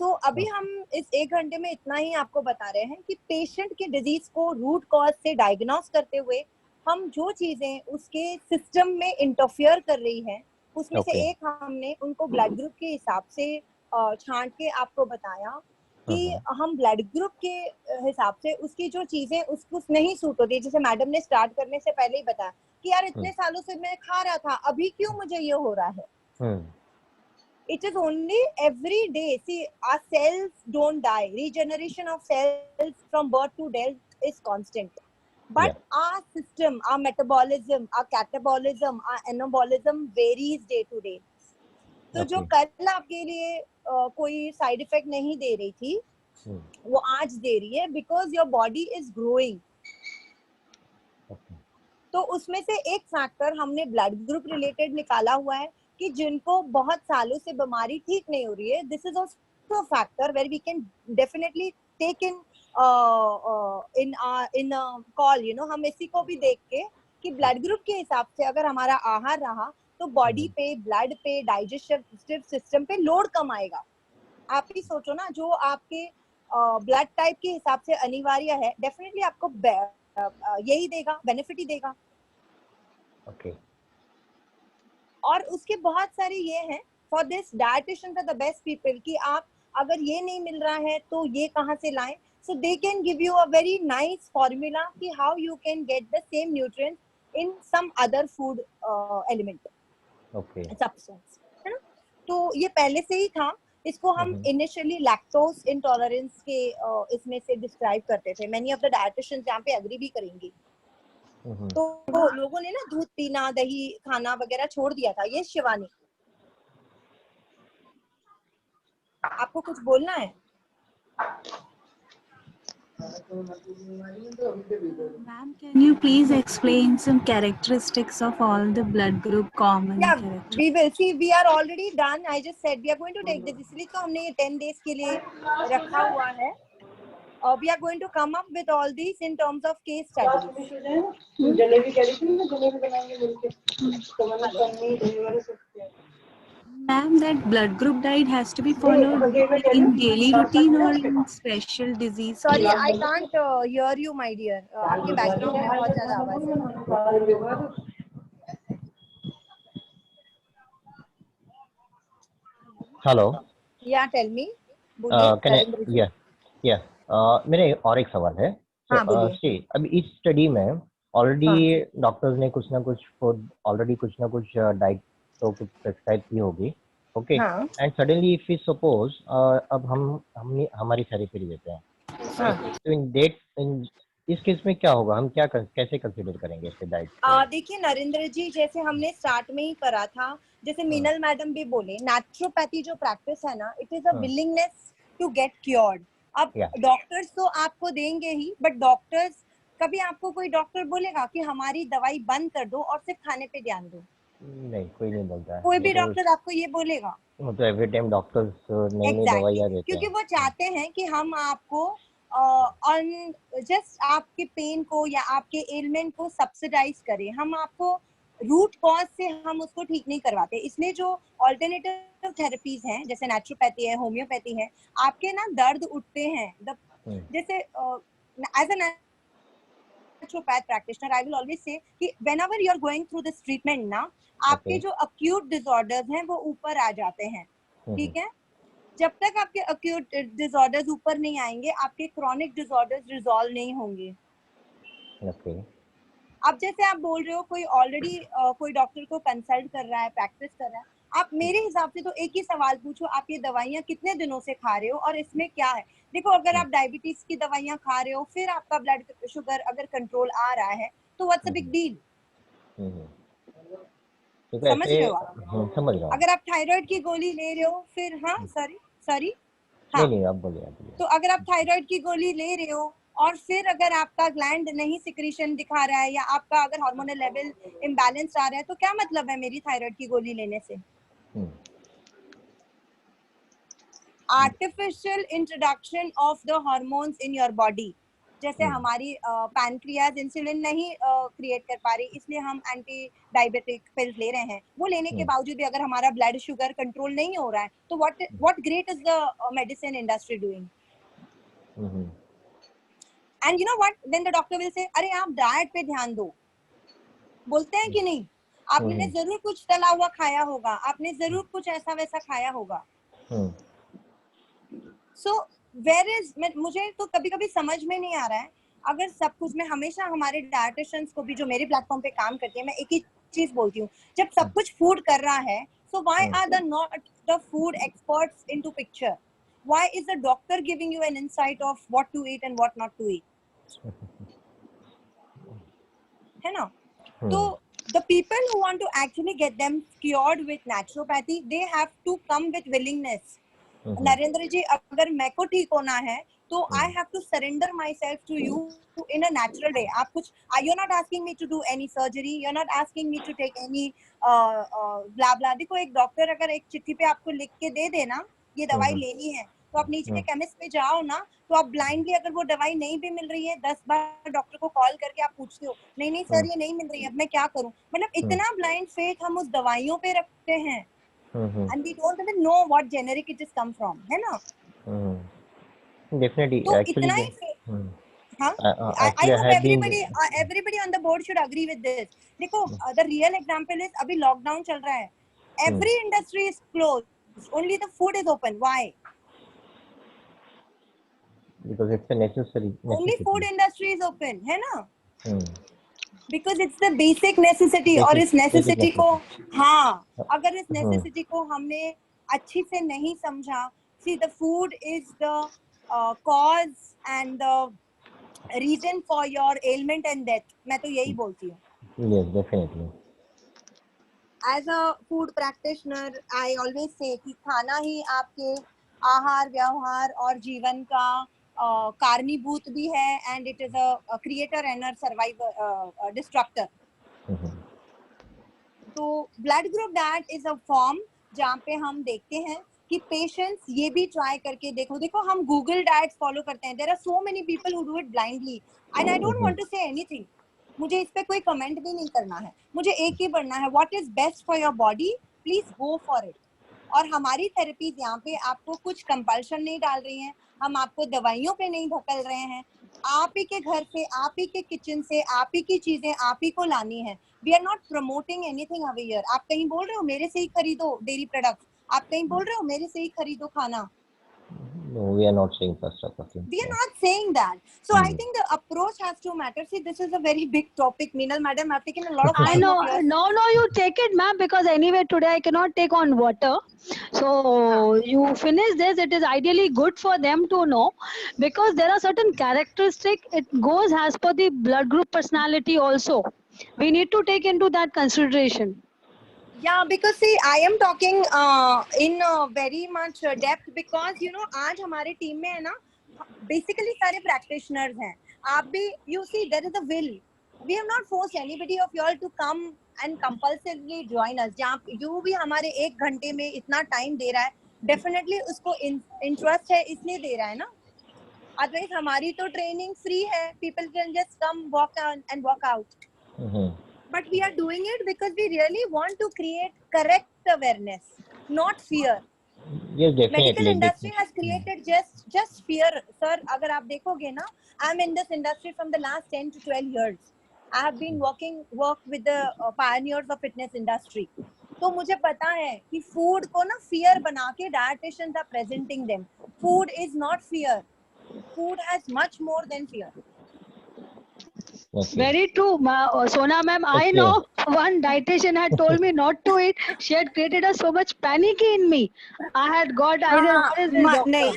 सो अभी हम इस 1 घंटे में इतना ही आपको बता रहे हैं कि पेशेंट के डिजीज को रूट कॉज से डायग्नोस करते हुए हम जो चीजें उसके सिस्टम में इंटरफियर कर रही है, उसमें से एक हमने उनको ब्लड ग्रुप के हिसाब से छांट के आपको बताया कि हम ब्लड ग्रुप के हिसाब से उसकी जो चीजें उसको नहीं सूट होती. जैसे मैडम ने स्टार्ट करने से पहले ही बताया कि यार इतने सालों से मैं खा रहा था, अभी क्यों मुझे ये हो रहा है. It is only every day. See, our cells don't die. Regeneration of cells from birth to death is constant. But our system, our metabolism, our catabolism, our anabolism varies day to day. तो जो कल आपके लिए कोई side effect नहीं दे रही थी, वो आज दे रही है, because your body is growing. तो उसमें से एक फैक्टर हमने ब्लड ग्रुप रिलेटेड निकाला हुआ है कि जिनको बहुत सालों से बीमारी ठीक नहीं हो रही है. This is also factor where we can definitely take in call. हम इसी को भी देख के कि ब्लड ग्रुप के हिसाब से अगर हमारा आहार रहा तो बॉडी पे, ब्लड पे, डाइजेस्टिव सिस्टम पे लोड कम आएगा. आप ही सोचो ना, जो आपके ब्लड टाइप के हिसाब से अनिवार्य है, डेफिनेटली आपको यही देगा, बेनिफिट ही देगा. ओके. और उसके बहुत सारे ये हैं. For this dietitians are the best people कि आप अगर ये नहीं मिल रहा है तो ये कहाँ से लाएं. So they can give you a very nice formula कि how you can get the same nutrients in some other food element, okay, substance, है ना. तो ये पहले से ही था. इसको हम इनिशियली लैक्टोज इंटॉलरेंस के इसमें से डिस्क्राइब करते थे. मेनी ऑफ द डाइटिशियंस यहाँ पे एग्री भी करेंगी. तो लोगों ने ना दूध पीना, दही खाना वगैरह छोड़ दिया था. ये शिवानी, आपको कुछ बोलना है? Ma'am, can you please explain some characteristics of all the blood group common Yeah, characteristics? we will see. We are already done. I just said we are going to take this. इसलिए तो हमने ये 10 days के लिए रखा हुआ है. We are going to come up with all these in terms of case studies. Ma'am, that blood group diet has to be followed in daily routine or in special disease Sorry, cases? I can't hear you, my dear. आपके background में बहुत ज़्यादा आवाज़ है. Hello, Yeah, tell me. बोलिए can I, Narendra जी. या या मेरे और एक सवाल है. हाँ, बोलिए. सी, अभी इस स्टडी में हाँ. ऑलरेडी डॉक्टर्स ने कुछ ना कुछ फूड, ऑलरेडी कुछ ना कुछ डाइट तो कुछ प्रेस्क्राइब की होगी, ओके, हाँ. And suddenly if we suppose अब हम हमारी थेरेपी देते हैं, हाँ. तो इन इस केस में क्या होगा, हम कैसे कंसीडर करेंगे इसके डाइट? देखिए नरेंद्र जी, जैसे हमने स्टार्ट में ही करा था, जैसे मीनल मैडम भी बोले, नेचुरोपैथी जो प्रैक्टिस है ना, it is a willingness to get cured. अब डॉक्टर्स तो आपको देंगे ही, बट डॉक्टर्स, कभी आपको कोई डॉक्टर बोलेगा कि हमारी दवाई बंद कर दो और सिर्फ खाने पे ध्यान दो? नहीं, कोई नहीं बोलता है. कोई भी डॉक्टर आपको ये बोलेगा? तो एवरी टाइम डॉक्टर्स नई नई दवाइयाँ देते हैं, क्योंकि वो चाहते हैं कि हम आपको जस्ट आपके पेन को या आपके एलिमेंट को सब्सिडाइज करें. हम आपको रूट कॉज से हम उसको ठीक नहीं करवाते. इसलिए जो ऑल्टरनेटिव थेरेपीज हैं, जैसे नेचुरोपैथी है, होम्योपैथी है, आपके ना दर्द उठते हैं. जैसे as a naturopath practitioner, I will always say कि whenever you are going through this treatment ना, आपके जो acute disorders हैं वो ऊपर आ जाते हैं. ठीक है? जब तक आपके acute disorders ऊपर नहीं आएंगे, आपके chronic disorders resolve नहीं होंगे. अब जैसे आप बोल रहे हो कोई ऑलरेडी कोई डॉक्टर को कंसल्ट कर रहा है, प्रैक्टिस कर रहा है, आप मेरे हिसाब से तो एक ही सवाल पूछो, आप ये दवाइयाँ कितने दिनों से खा रहे हो और इसमें क्या है. देखो, अगर आप डायबिटीज की दवाइयाँ खा रहे हो, फिर आपका ब्लड शुगर अगर कंट्रोल आ रहा है, तो व्हाट्स अ बिग डील? समझ रहे हो आप? समझ रहा हूँ. अगर आप थायराइड की गोली ले रहे हो, फिर सॉरी नहीं, आप बोलिए. तो अगर आप थायराइड की गोली ले रहे हो और फिर अगर आपका ग्लैंड नहीं सिक्रीशन दिखा रहा है या आपका अगर हार्मोनल लेवल इम्बैलेंस आ रहा है, तो क्या मतलब है मेरी थायराइड की गोली लेने से? Artificial introduction of the hormones in your body. जैसे हमारी पैनक्रियाज इंसुलिन नहीं क्रिएट कर पा रही, इसलिए हम एंटी डायबिटिक पिल्स ले रहे हैं. वो लेने के बावजूद भी अगर हमारा ब्लड शुगर कंट्रोल नहीं हो रहा है, तो what great is the medicine industry doing? And you know what, then the doctor will say, अरे आप डाइट पे ध्यान दो. बोलते हैं कि नहीं? आपने जरूर कुछ तला हुआ खाया होगा, आपने जरूर कुछ ऐसा वैसा खाया होगा. सो मुझे तो कभी कभी समझ में नहीं आ रहा है. अगर सब कुछ, मैं हमेशा हमारे डायटिशियंस को भी जो मेरे प्लेटफॉर्म पे काम करते हैं, मैं एक ही चीज बोलती हूँ, जब सब कुछ फूड कर रहा है, so why are the not the food experts into picture? Why is the doctor giving you an insight of what to eat and what not to eat? है ना? तो the people who want to actually get them cured with naturopathy, they have to come with willingness. Narendra जी, अगर मैं को ठीक होना है, तो I have to surrender myself to you in a natural way. आप कुछ, you're not asking me to do any surgery, you're not asking me to take any blah blah. देखो, एक डॉक्टर अगर एक चिट्ठी पे आपको लिख के दे देना, ये दवाई लेनी है, तो आप नीचे केमिस्ट पे जाओ ना, तो आप ब्लाइंडली, अगर वो दवाई नहीं भी मिल रही है, 10 बार डॉक्टर को कॉल करके आप पूछते हो, नहीं सर ये नहीं मिल रही है, अब मैं क्या करूं? मतलब इतना ब्लाइंड फेथ हम उस दवाइयों पे रखते हैं, and we don't even know what generic it is come from, है ना? Definitely, तो actually, इतना ही हाँ, I hope everybody on the board should agree with this. देखो, the real example is अभी लॉकडाउन चल रहा है, every industry is closed, only the food is open. Why? Because it's a necessity. Only food industry is open, है ना? Because it's the basic necessity. और इस necessity को, हाँ, अगर इस necessity को हमने अच्छी से नहीं समझा, see, the food is the cause and the reason for your ailment and death. मैं तो यही बोलती हूँ. Yes, definitely. As a food practitioner, I always say कि खाना ही आपके आहार, व्यवहार और जीवन का कारणीभूत भी है, and it is a creator and a survivor destructor. तो blood group diet is a form जहाँ पे हम देखते हैं कि पेशेंट्स ये भी ट्राई करके देखो हम गूगल डाइट फॉलो करते हैं, there are so many people who do it blindly, and I don't want to say anything, मुझे इस पे कोई कमेंट भी नहीं करना है, मुझे एक ही पढ़ना है, what is best for your body, please go for it. और हमारी थेरेपीज यहाँ पे आपको कुछ कंपल्शन नहीं डाल रही हैं, हम आपको दवाइयों पे नहीं धकेल रहे हैं, आप ही के घर से, आप ही के किचन से, आप ही की चीजें आप ही को लानी है। We are not promoting anything away here. आप कहीं बोल रहे हो मेरे से ही खरीदो डेयरी प्रोडक्ट्स, आप कहीं बोल रहे हो मेरे से ही खरीदो खाना, No, we are not saying such type of thing. we are not saying that. So I think the approach has to matter. See, this is a very big topic, Meenal madam, I've taken a lot of I time know. of yours. No, you take it, ma'am, because anyway today I cannot take on water. So you finish this. It is ideally good for them to know, because there are certain characteristics. It goes as per the blood group personality also. We need to take into that consideration. Yeah, because see, I am talking in very much depth, because you know आज हमारे team में है ना basically सारे practitioners हैं, आप भी you see there is a will, we have not forced anybody of y'all to come and compulsively join us। जहाँ you भी हमारे 1 घंटे में इतना टाइम दे रहा है, definitely उसको इंटरेस्ट है इसलिए दे रहा है ना, अदरवाइज हमारी तो ट्रेनिंग फ्री है, people can just come walk on and walk out। But we are doing it because we really want to create correct awareness, not fear। Yes, definitely. Medical industry has created just fear, sir। अगर आप देखोगे ना, I'm in this industry from the last 10 to 12 years। I have been work with the pioneers of fitness industry। तो मुझे पता है कि food को ना fear बना के dietitians are presenting them। Food is not fear। Food has much more than fear। Okay. Very true, Sona ma'am. I Okay. know one dietitian had told me not to eat. She had created a so much panic in me. I had got idea. What is this, doctor? नहीं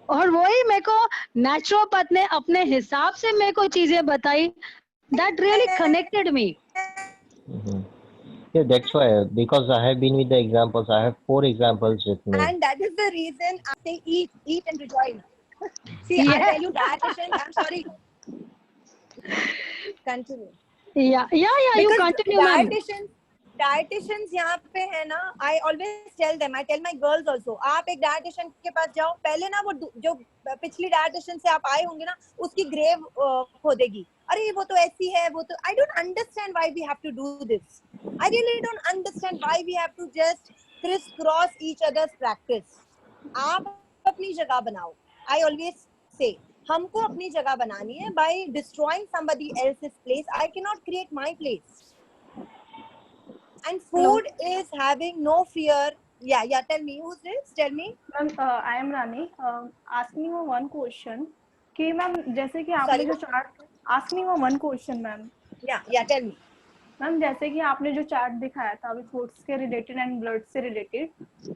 और वही मेरे को naturopath ने अपने हिसाब से मेरे को चीजें बताई, that really connected me. Yeah, that's why, because I have been with the examples, I have 4 examples with me. and that is the reason I say eat and rejoice। See, I Yeah. tell you dietitian, I'm sorry, continue। Yeah, you Because continue, ma'am. dietitians यहाँ पे है ना, I always tell them, I tell my girls also, आप एक dietitian के पास जाओ, पहले ना वो जो पिछली dietitian से आप आए होंगे ना, उसकी grave खोदेगी, अरे वो तो ऐसी है, वो तो I don't understand why we have to do this। I really don't understand why we have to just crisscross each other's practice। आप अपनी जगह बनाओ। I always say, हमको अपनी जगह बनानी है, by destroying somebody else's place I cannot create my place। And food is having no fear। Yeah, tell me, who's this? Tell me। Ma'am, I am Rani। Asking you one question कि ma'am जैसे कि आपने Sorry? जो chart asking you one question ma'am. Yeah, tell me। Ma'am जैसे कि आपने जो chart दिखाया था अभी फूड्स के रिलेटेड एंड ब्लड से रिलेटेड,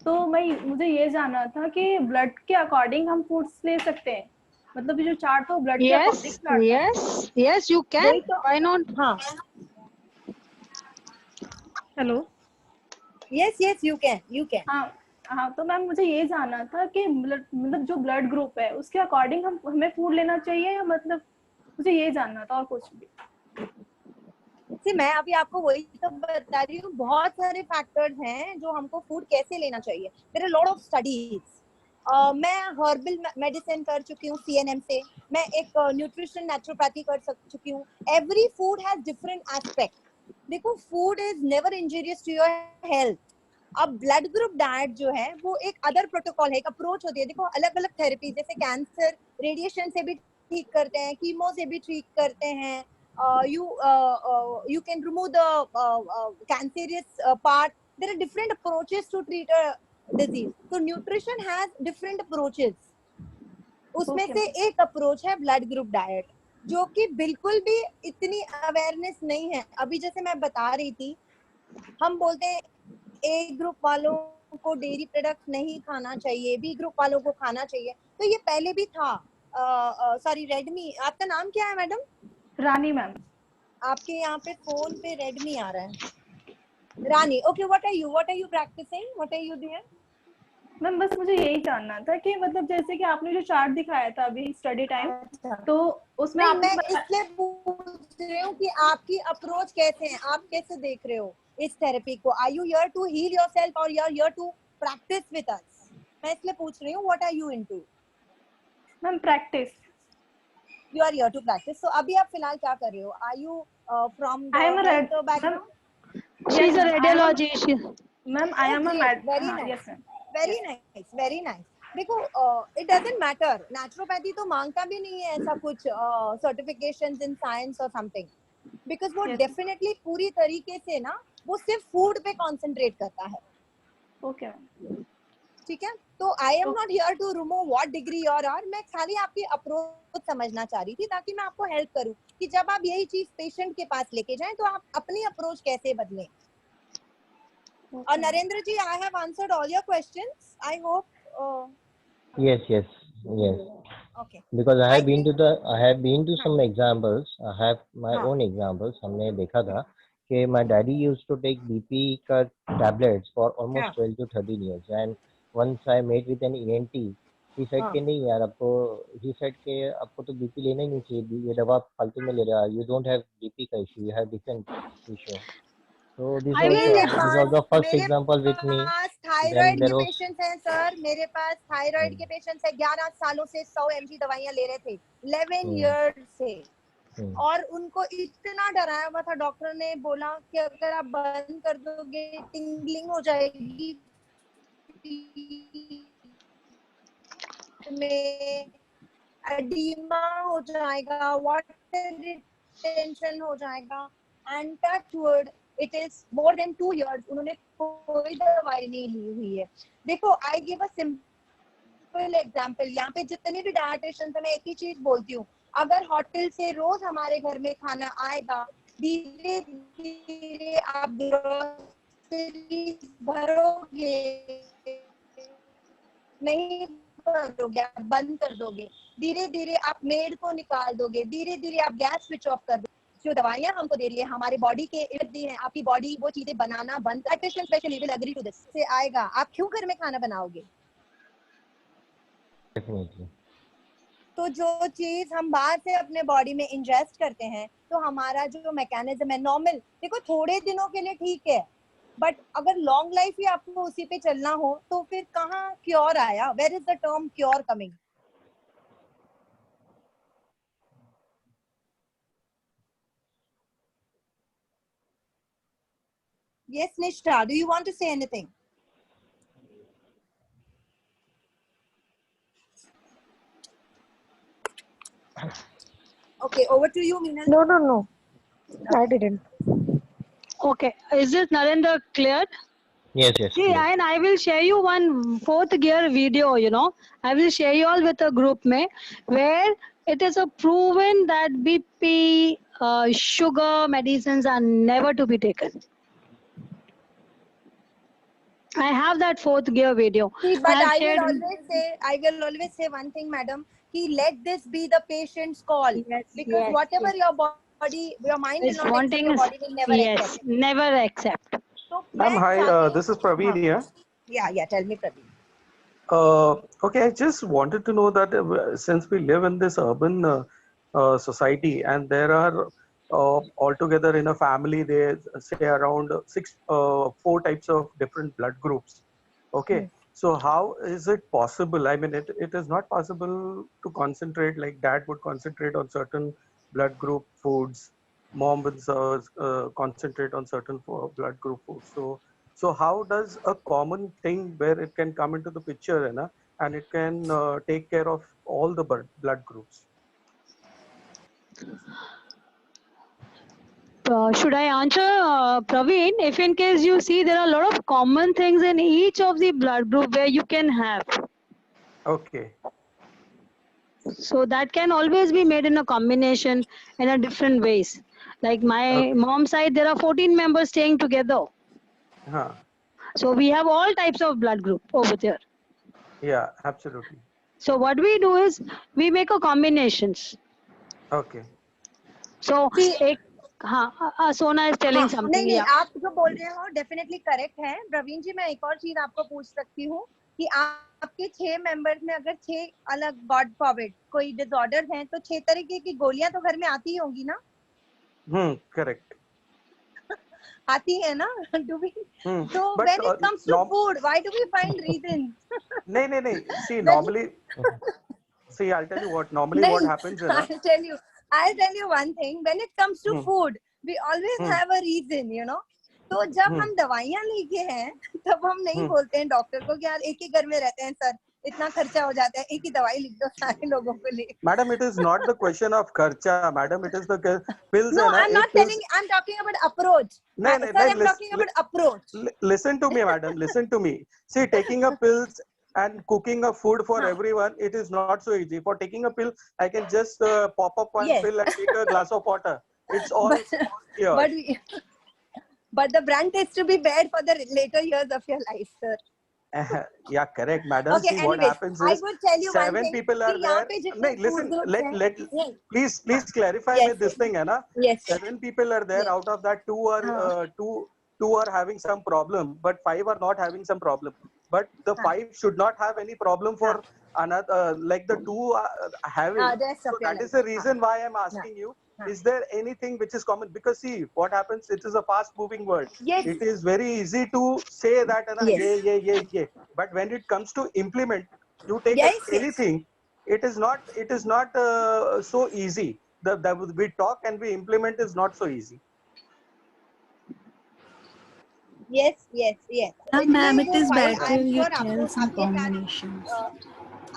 तो मुझे ये जानना था कि ब्लड के अकॉर्डिंग हम फूड्स ले सकते हैं, मतलब ये जो चार्ट हो ब्लड के according chart Yes, you can. Why not? हाँ, हेलो yes, you can। हाँ तो मैम मुझे ये जानना था कि मतलब जो ब्लड ग्रुप है उसके अकॉर्डिंग हमें फूड लेना चाहिए, या मतलब मुझे ये जानना था और कुछ भी। See, मैं अभी आपको वही तो बता रही हूँ, बहुत सारे फैक्टर्स हैं जो हमको फूड कैसे लेना चाहिए। There are a lot of studies। मैं हर्बल मेडिसिन कर चुकी हूँ CNM से, मैं एक न्यूट्रिशन नेचुरोपैथी कर चुकी हूँ। Every food has different aspect. देखो, food is never injurious to your health. अब ब्लड ग्रुप डाइट जो है वो एक अदर प्रोटोकॉल है, एक अप्रोच होती है। देखो, अलग अलग थेरेपी, जैसे कैंसर रेडिएशन से भी ठीक करते हैं, कीमो से भी ठीक करते हैं, you can remove the cancerous part। There are different approaches to treat a disease। So nutrition has different approaches। उसमें से एक अप्रोच है ब्लड ग्रुप डाइट, जो कि बिल्कुल भी इतनी अवेयरनेस नहीं है। अभी जैसे मैं बता रही थी, हम बोलते हैं ए ग्रुप वालों को डेयरी प्रोडक्ट नहीं खाना चाहिए, बी ग्रुप वालों को खाना चाहिए, तो ये पहले भी था। सॉरी, रेडमी, आपका नाम क्या है मैडम? रानी मैम। आपके यहाँ पे फोन पे रेडमी आ रहा है। Rani, okay, what are you? What are you practicing? What are you doing? Ma'am बस मुझे यही जानना था कि मतलब जैसे कि आपने जो चार्ट दिखाया था अभी स्टडी टाइम, तो उसमें नहीं, आपने मैं इसलिए पूछ रही हूँ कि आपकी अप्रोच कैसे है, आप कैसे देख रहे हो इस थेरेपी को? Are you here to heal yourself और you are here to practise with us? मैं इसलिए पूछ रही हूँ, what are you into? Ma'am practice. You are here to practise. सो अभी आप फिलहाल क्या कर रहे हो? Are you from the I am health background? She's a radiologist. Ma'am I am a very हाँ nice, yes ma'am. Very nice, very nice. देखो, इट डजंट मैटर, नेचुरोपैथी तो मांगता भी नहीं है ऐसा कुछ सर्टिफिकेशंस इन साइंस और समथिंग, बिकॉज वो Yes. डेफिनेटली पूरी तरीके से ना वो सिर्फ फूड पे कंसंट्रेट करता है। Okay ma'am. ठीक है, तो I am not here to remove what degree your are, मैं खाली आपकी अप्रोच समझना चाह रही थी ताकि मैं आपको हेल्प करूं कि जब आप यही चीज पेशेंट के पास लेके जाएं तो आप अपनी अप्रोच कैसे बदलें। और Narendra ji, I have answered all your questions, I hope. Yes, yes, yes. Okay. Because I I have been to think, the, I have been to some examples. I have my हाँ. own examples. हमने देखा था कि my daddy used to take BP का tablets for almost हाँ. 12 to 13 years. And once I met with an ENT, he said हाँ. कि नहीं यार आपको, he said कि आपको तो BP लेना ही नहीं चाहिए, ये दवा फालतू में ले रहा है. You don't have BP का issue, you have different issue. So I will- this was the first मेरे example with me. Pass Then thyroid के there was पेशेंट्स हैं सर, मेरे पास थायराइड के पेशेंट्स हैं, 11 सालों से 100 mg दवाइयां ले रहे थे, 11 years से, और उनको इतना डराया हुआ था डॉक्टर ने, बोला कि अगर आप बंद कर दोगे टिंगलिंग हो जाएगी में, एडिमा हो जाएगा, वाटर रिटेंशन हो जाएगा, and touch wood it is more than 2 years उन्होंने कोई दवाई नहीं ली हुई है। देखो, I give a simple example, यहाँ पे जितने भी डायटिशियंस हैं, मैं एक ही चीज बोलती हूँ, अगर होटल से रोज हमारे घर में खाना आएगा, धीरे धीरे आप ग्रोसरी भरोगे नहीं, भरोगे, आप बंद कर दोगे, धीरे धीरे आप मेड को निकाल दोगे, धीरे धीरे आप गैस स्विच ऑफ कर दोगे। जो दवाइयां हमको दे रही है हमारे बॉडी के इर्द गिर्द हैं, आपकी बॉडी वो चीजें बनाना बंद, dietitian specially will agree to this, से आएगा, आप क्यों घर में खाना बनाओगे? definitely. तो जो चीज हम बाहर से अपने बॉडी में इंजेस्ट करते हैं, तो हमारा जो मैकेनिज्म है नॉर्मल, देखो थोड़े दिनों के लिए ठीक है, बट अगर लॉन्ग लाइफ ही आपको उसी पे चलना हो तो फिर कहाँ क्योर आया? Where is the term cure coming? Yes, Nishta, do you want to say anything? Okay, over to you, Meenal. No. I didn't. Okay, is it Narendra cleared? Yes, yes. See, clear. and I will share you one fourth gear video, I will share you all with a group where it is a proven that BP, sugar medicines are never to be taken. I have that fourth gear video. See, but have I shared- will always say one thing, madam, ki let this be the patient's call. Yes, Because yes, whatever your body, your mind will is not accept, wanting your is- body will never yes, accept. never accept. So, Ma'am, मैं hi, चाहती हूँ- this is Praveen here. Yeah, tell me, Praveen. Okay, I just wanted to know that since we live in this urban society and there are altogether in a family, they say around 4 types of different blood groups. Okay, so how is it possible? I mean, it is not possible to concentrate, like dad would concentrate on certain blood group foods, mom would concentrate on certain blood group foods. So how does a common thing where it can come into the picture, and it can take care of all the blood groups? Should I answer, Praveen? If in case you see there are a lot of common things in each of the blood group where you can have. Okay. So that can always be made in a combination in a different ways. Like my mom's side, there are 14 members staying together. Huh. So we have all types of blood group over there. Yeah, absolutely. So what we do is we make a combinations. Okay. So See, हाँ, सोना is telling नहीं something. नहीं, या आप जो बोल रहे हो डेफिनेटली करेक्ट है प्रवीण जी। मैं एक और चीज आपको पूछ सकती हूँ कि आपके 6 मेंबर्स में अगर 6 अलग गॉड फॉरबिड कोई डिसऑर्डर हैं तो 6 तरीके की गोलियां तो घर में आती ही होंगी ना? Correct. आती है ना? Do we? So But when it comes to food, why do we find reasons? no. See, When- normally, see, I'll tell you what. Normally, what नहीं, happens is, na, I'll tell you one thing. When it comes to food, we always have a reason, you know. तो जब हम दवाइयाँ लेके हैं तब हम नहीं बोलते हैं डॉक्टर को कि यार एक ही घर में रहते हैं सर, इतना खर्चा हो जाता है, एक ही दवाई लिख दो सारे लोगों को लिए. madam, it is not the question of kharcha, madam. It is the pills. No, है ना, I'm एक not pills. telling. I'm talking about approach. No, Sir, I'm talking about approach. Listen to me, madam. Listen to me. See, taking a pills and cooking a food for everyone, it is not so easy. For taking a pill, I can just pop up one Yes. pill and take a glass of water. It's all here. But the brand is to be bad for the later years of your life, sir. Yeah, correct, madam. Okay, See, what anyways, happens I is would tell you one 7 thing. people are कि यहाँ there. पे जितने No, listen. food groups हैं, Please clarify Yes, with this yes. thing, है ना? Yes. 7 people are there. Yes. Out of that, two are having some problem, but 5 are not having some problem. But the 5 should not have any problem for another, like the 2 are having. rest So of your that is life. the reason why I'm asking you. Is there anything which is common? Because see, what happens, it is a fast moving world. Yes. It is very easy to say that, Yes. yeah. But when it comes to implement, you take Yes, yes. anything, it is not so easy. We talk and we implement is not so easy. Yes. Ma'am, it is file, better I am you sure tell some आपके साथ combinations.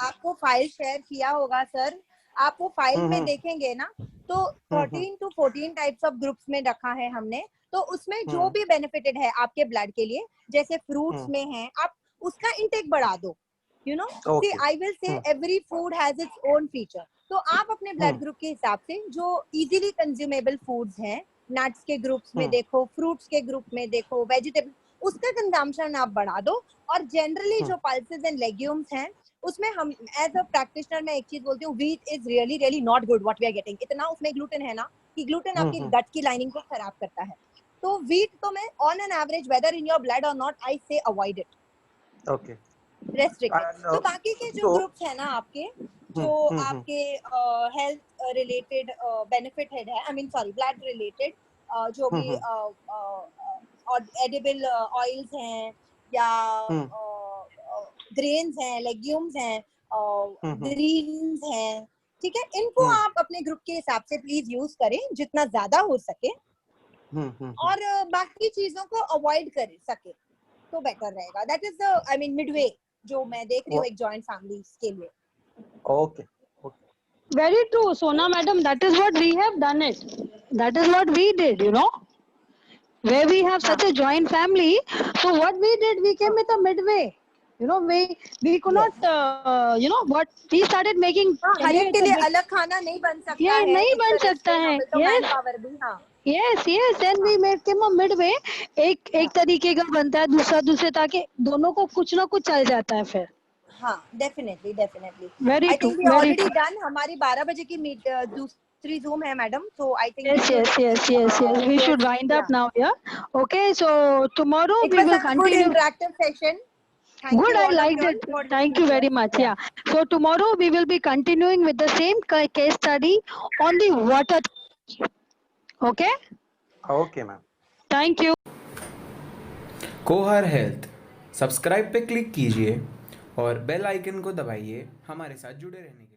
आपको file share किया होगा sir. आप वो file में देखेंगे ना तो 13 to 14 टाइप्स ऑफ ग्रुप्स में रखा है हमने. तो उसमें जो भी बेनिफिटेड है आपके ब्लड के लिए, जैसे फ्रूट्स में है, आप उसका इंटेक बढ़ा दो. You know, see I will say every food has its own feature. तो आप अपने ब्लड ग्रुप के हिसाब से जो इजीली कंज्यूमेबल फूड्स हैं, नट्स के ग्रुप्स में देखो, फ्रूट्स के ग्रुप में देखो, वेजिटेबल, उसका कंजम्पशन आप बढ़ा दो. और जनरली जो पल्सेस एंड लेग्यूम्स हैं उसमें हम एज अ प्रैक्टिशनर मैं एक चीज बोलती हूँ, wheat is really not good what we are getting. इतना उसमें ग्लूटेन है ना कि ग्लूटेन आपकी गट की लाइनिंग को खराब करता है. तो व्हीट तो मैं on an average weather in your blood or not I say avoid it. Okay. Restricted. तो बाकी के जो ग्रुप्स है ना आपके, जो आपके हेल्थ रिलेटेड बेनिफिटेड है, I mean sorry blood related, जो भी एडिबल ऑयल्स हैं या ग्रेन्स हैं, लेग्यूम्स हैं, ग्रीन्स हैं, ठीक है, इनको आप अपने ग्रुप के हिसाब से प्लीज यूज करें जितना ज्यादा हो सके. और बाकी चीजों को अवॉइड कर सके तो बेटर रहेगा. That is the I mean Midway जो मैं देख रही हूँ एक जॉइंट फैमिली के लिए. Okay. Very true, Sona madam. That is what we have done it. That is what we did, you know. Where we have such a joint family, so what we did, we came with a midway. You know, we could not, you know, what we started making. हर एक के लिए अलग खाना नहीं बन सकता Yeah, है. नहीं बन सकता है. Yes. पावर भी, हाँ. Yes. Then we made came a midway. एक तरीके का बनता है, दूसरे, ताकि दोनों को कुछ ना कुछ चल जाता है फिर. हाँ, definitely. Very I true. think we already done. हमारी 12 बजे की दूसरी Zoom है madam. So I think Yes. We should wind up now. Yeah. Okay. So tomorrow it we was will a good continue. interactive session. Thank Good, you I all of liked you it. for Thank you listening. very much. Yeah. So tomorrow we will be continuing with the same case study on the water. Okay. Okay, ma'am. Thank you. कोहर health subscribe पे click कीजिए और bell icon को दबाइए हमारे साथ जुड़े रहने के लिए.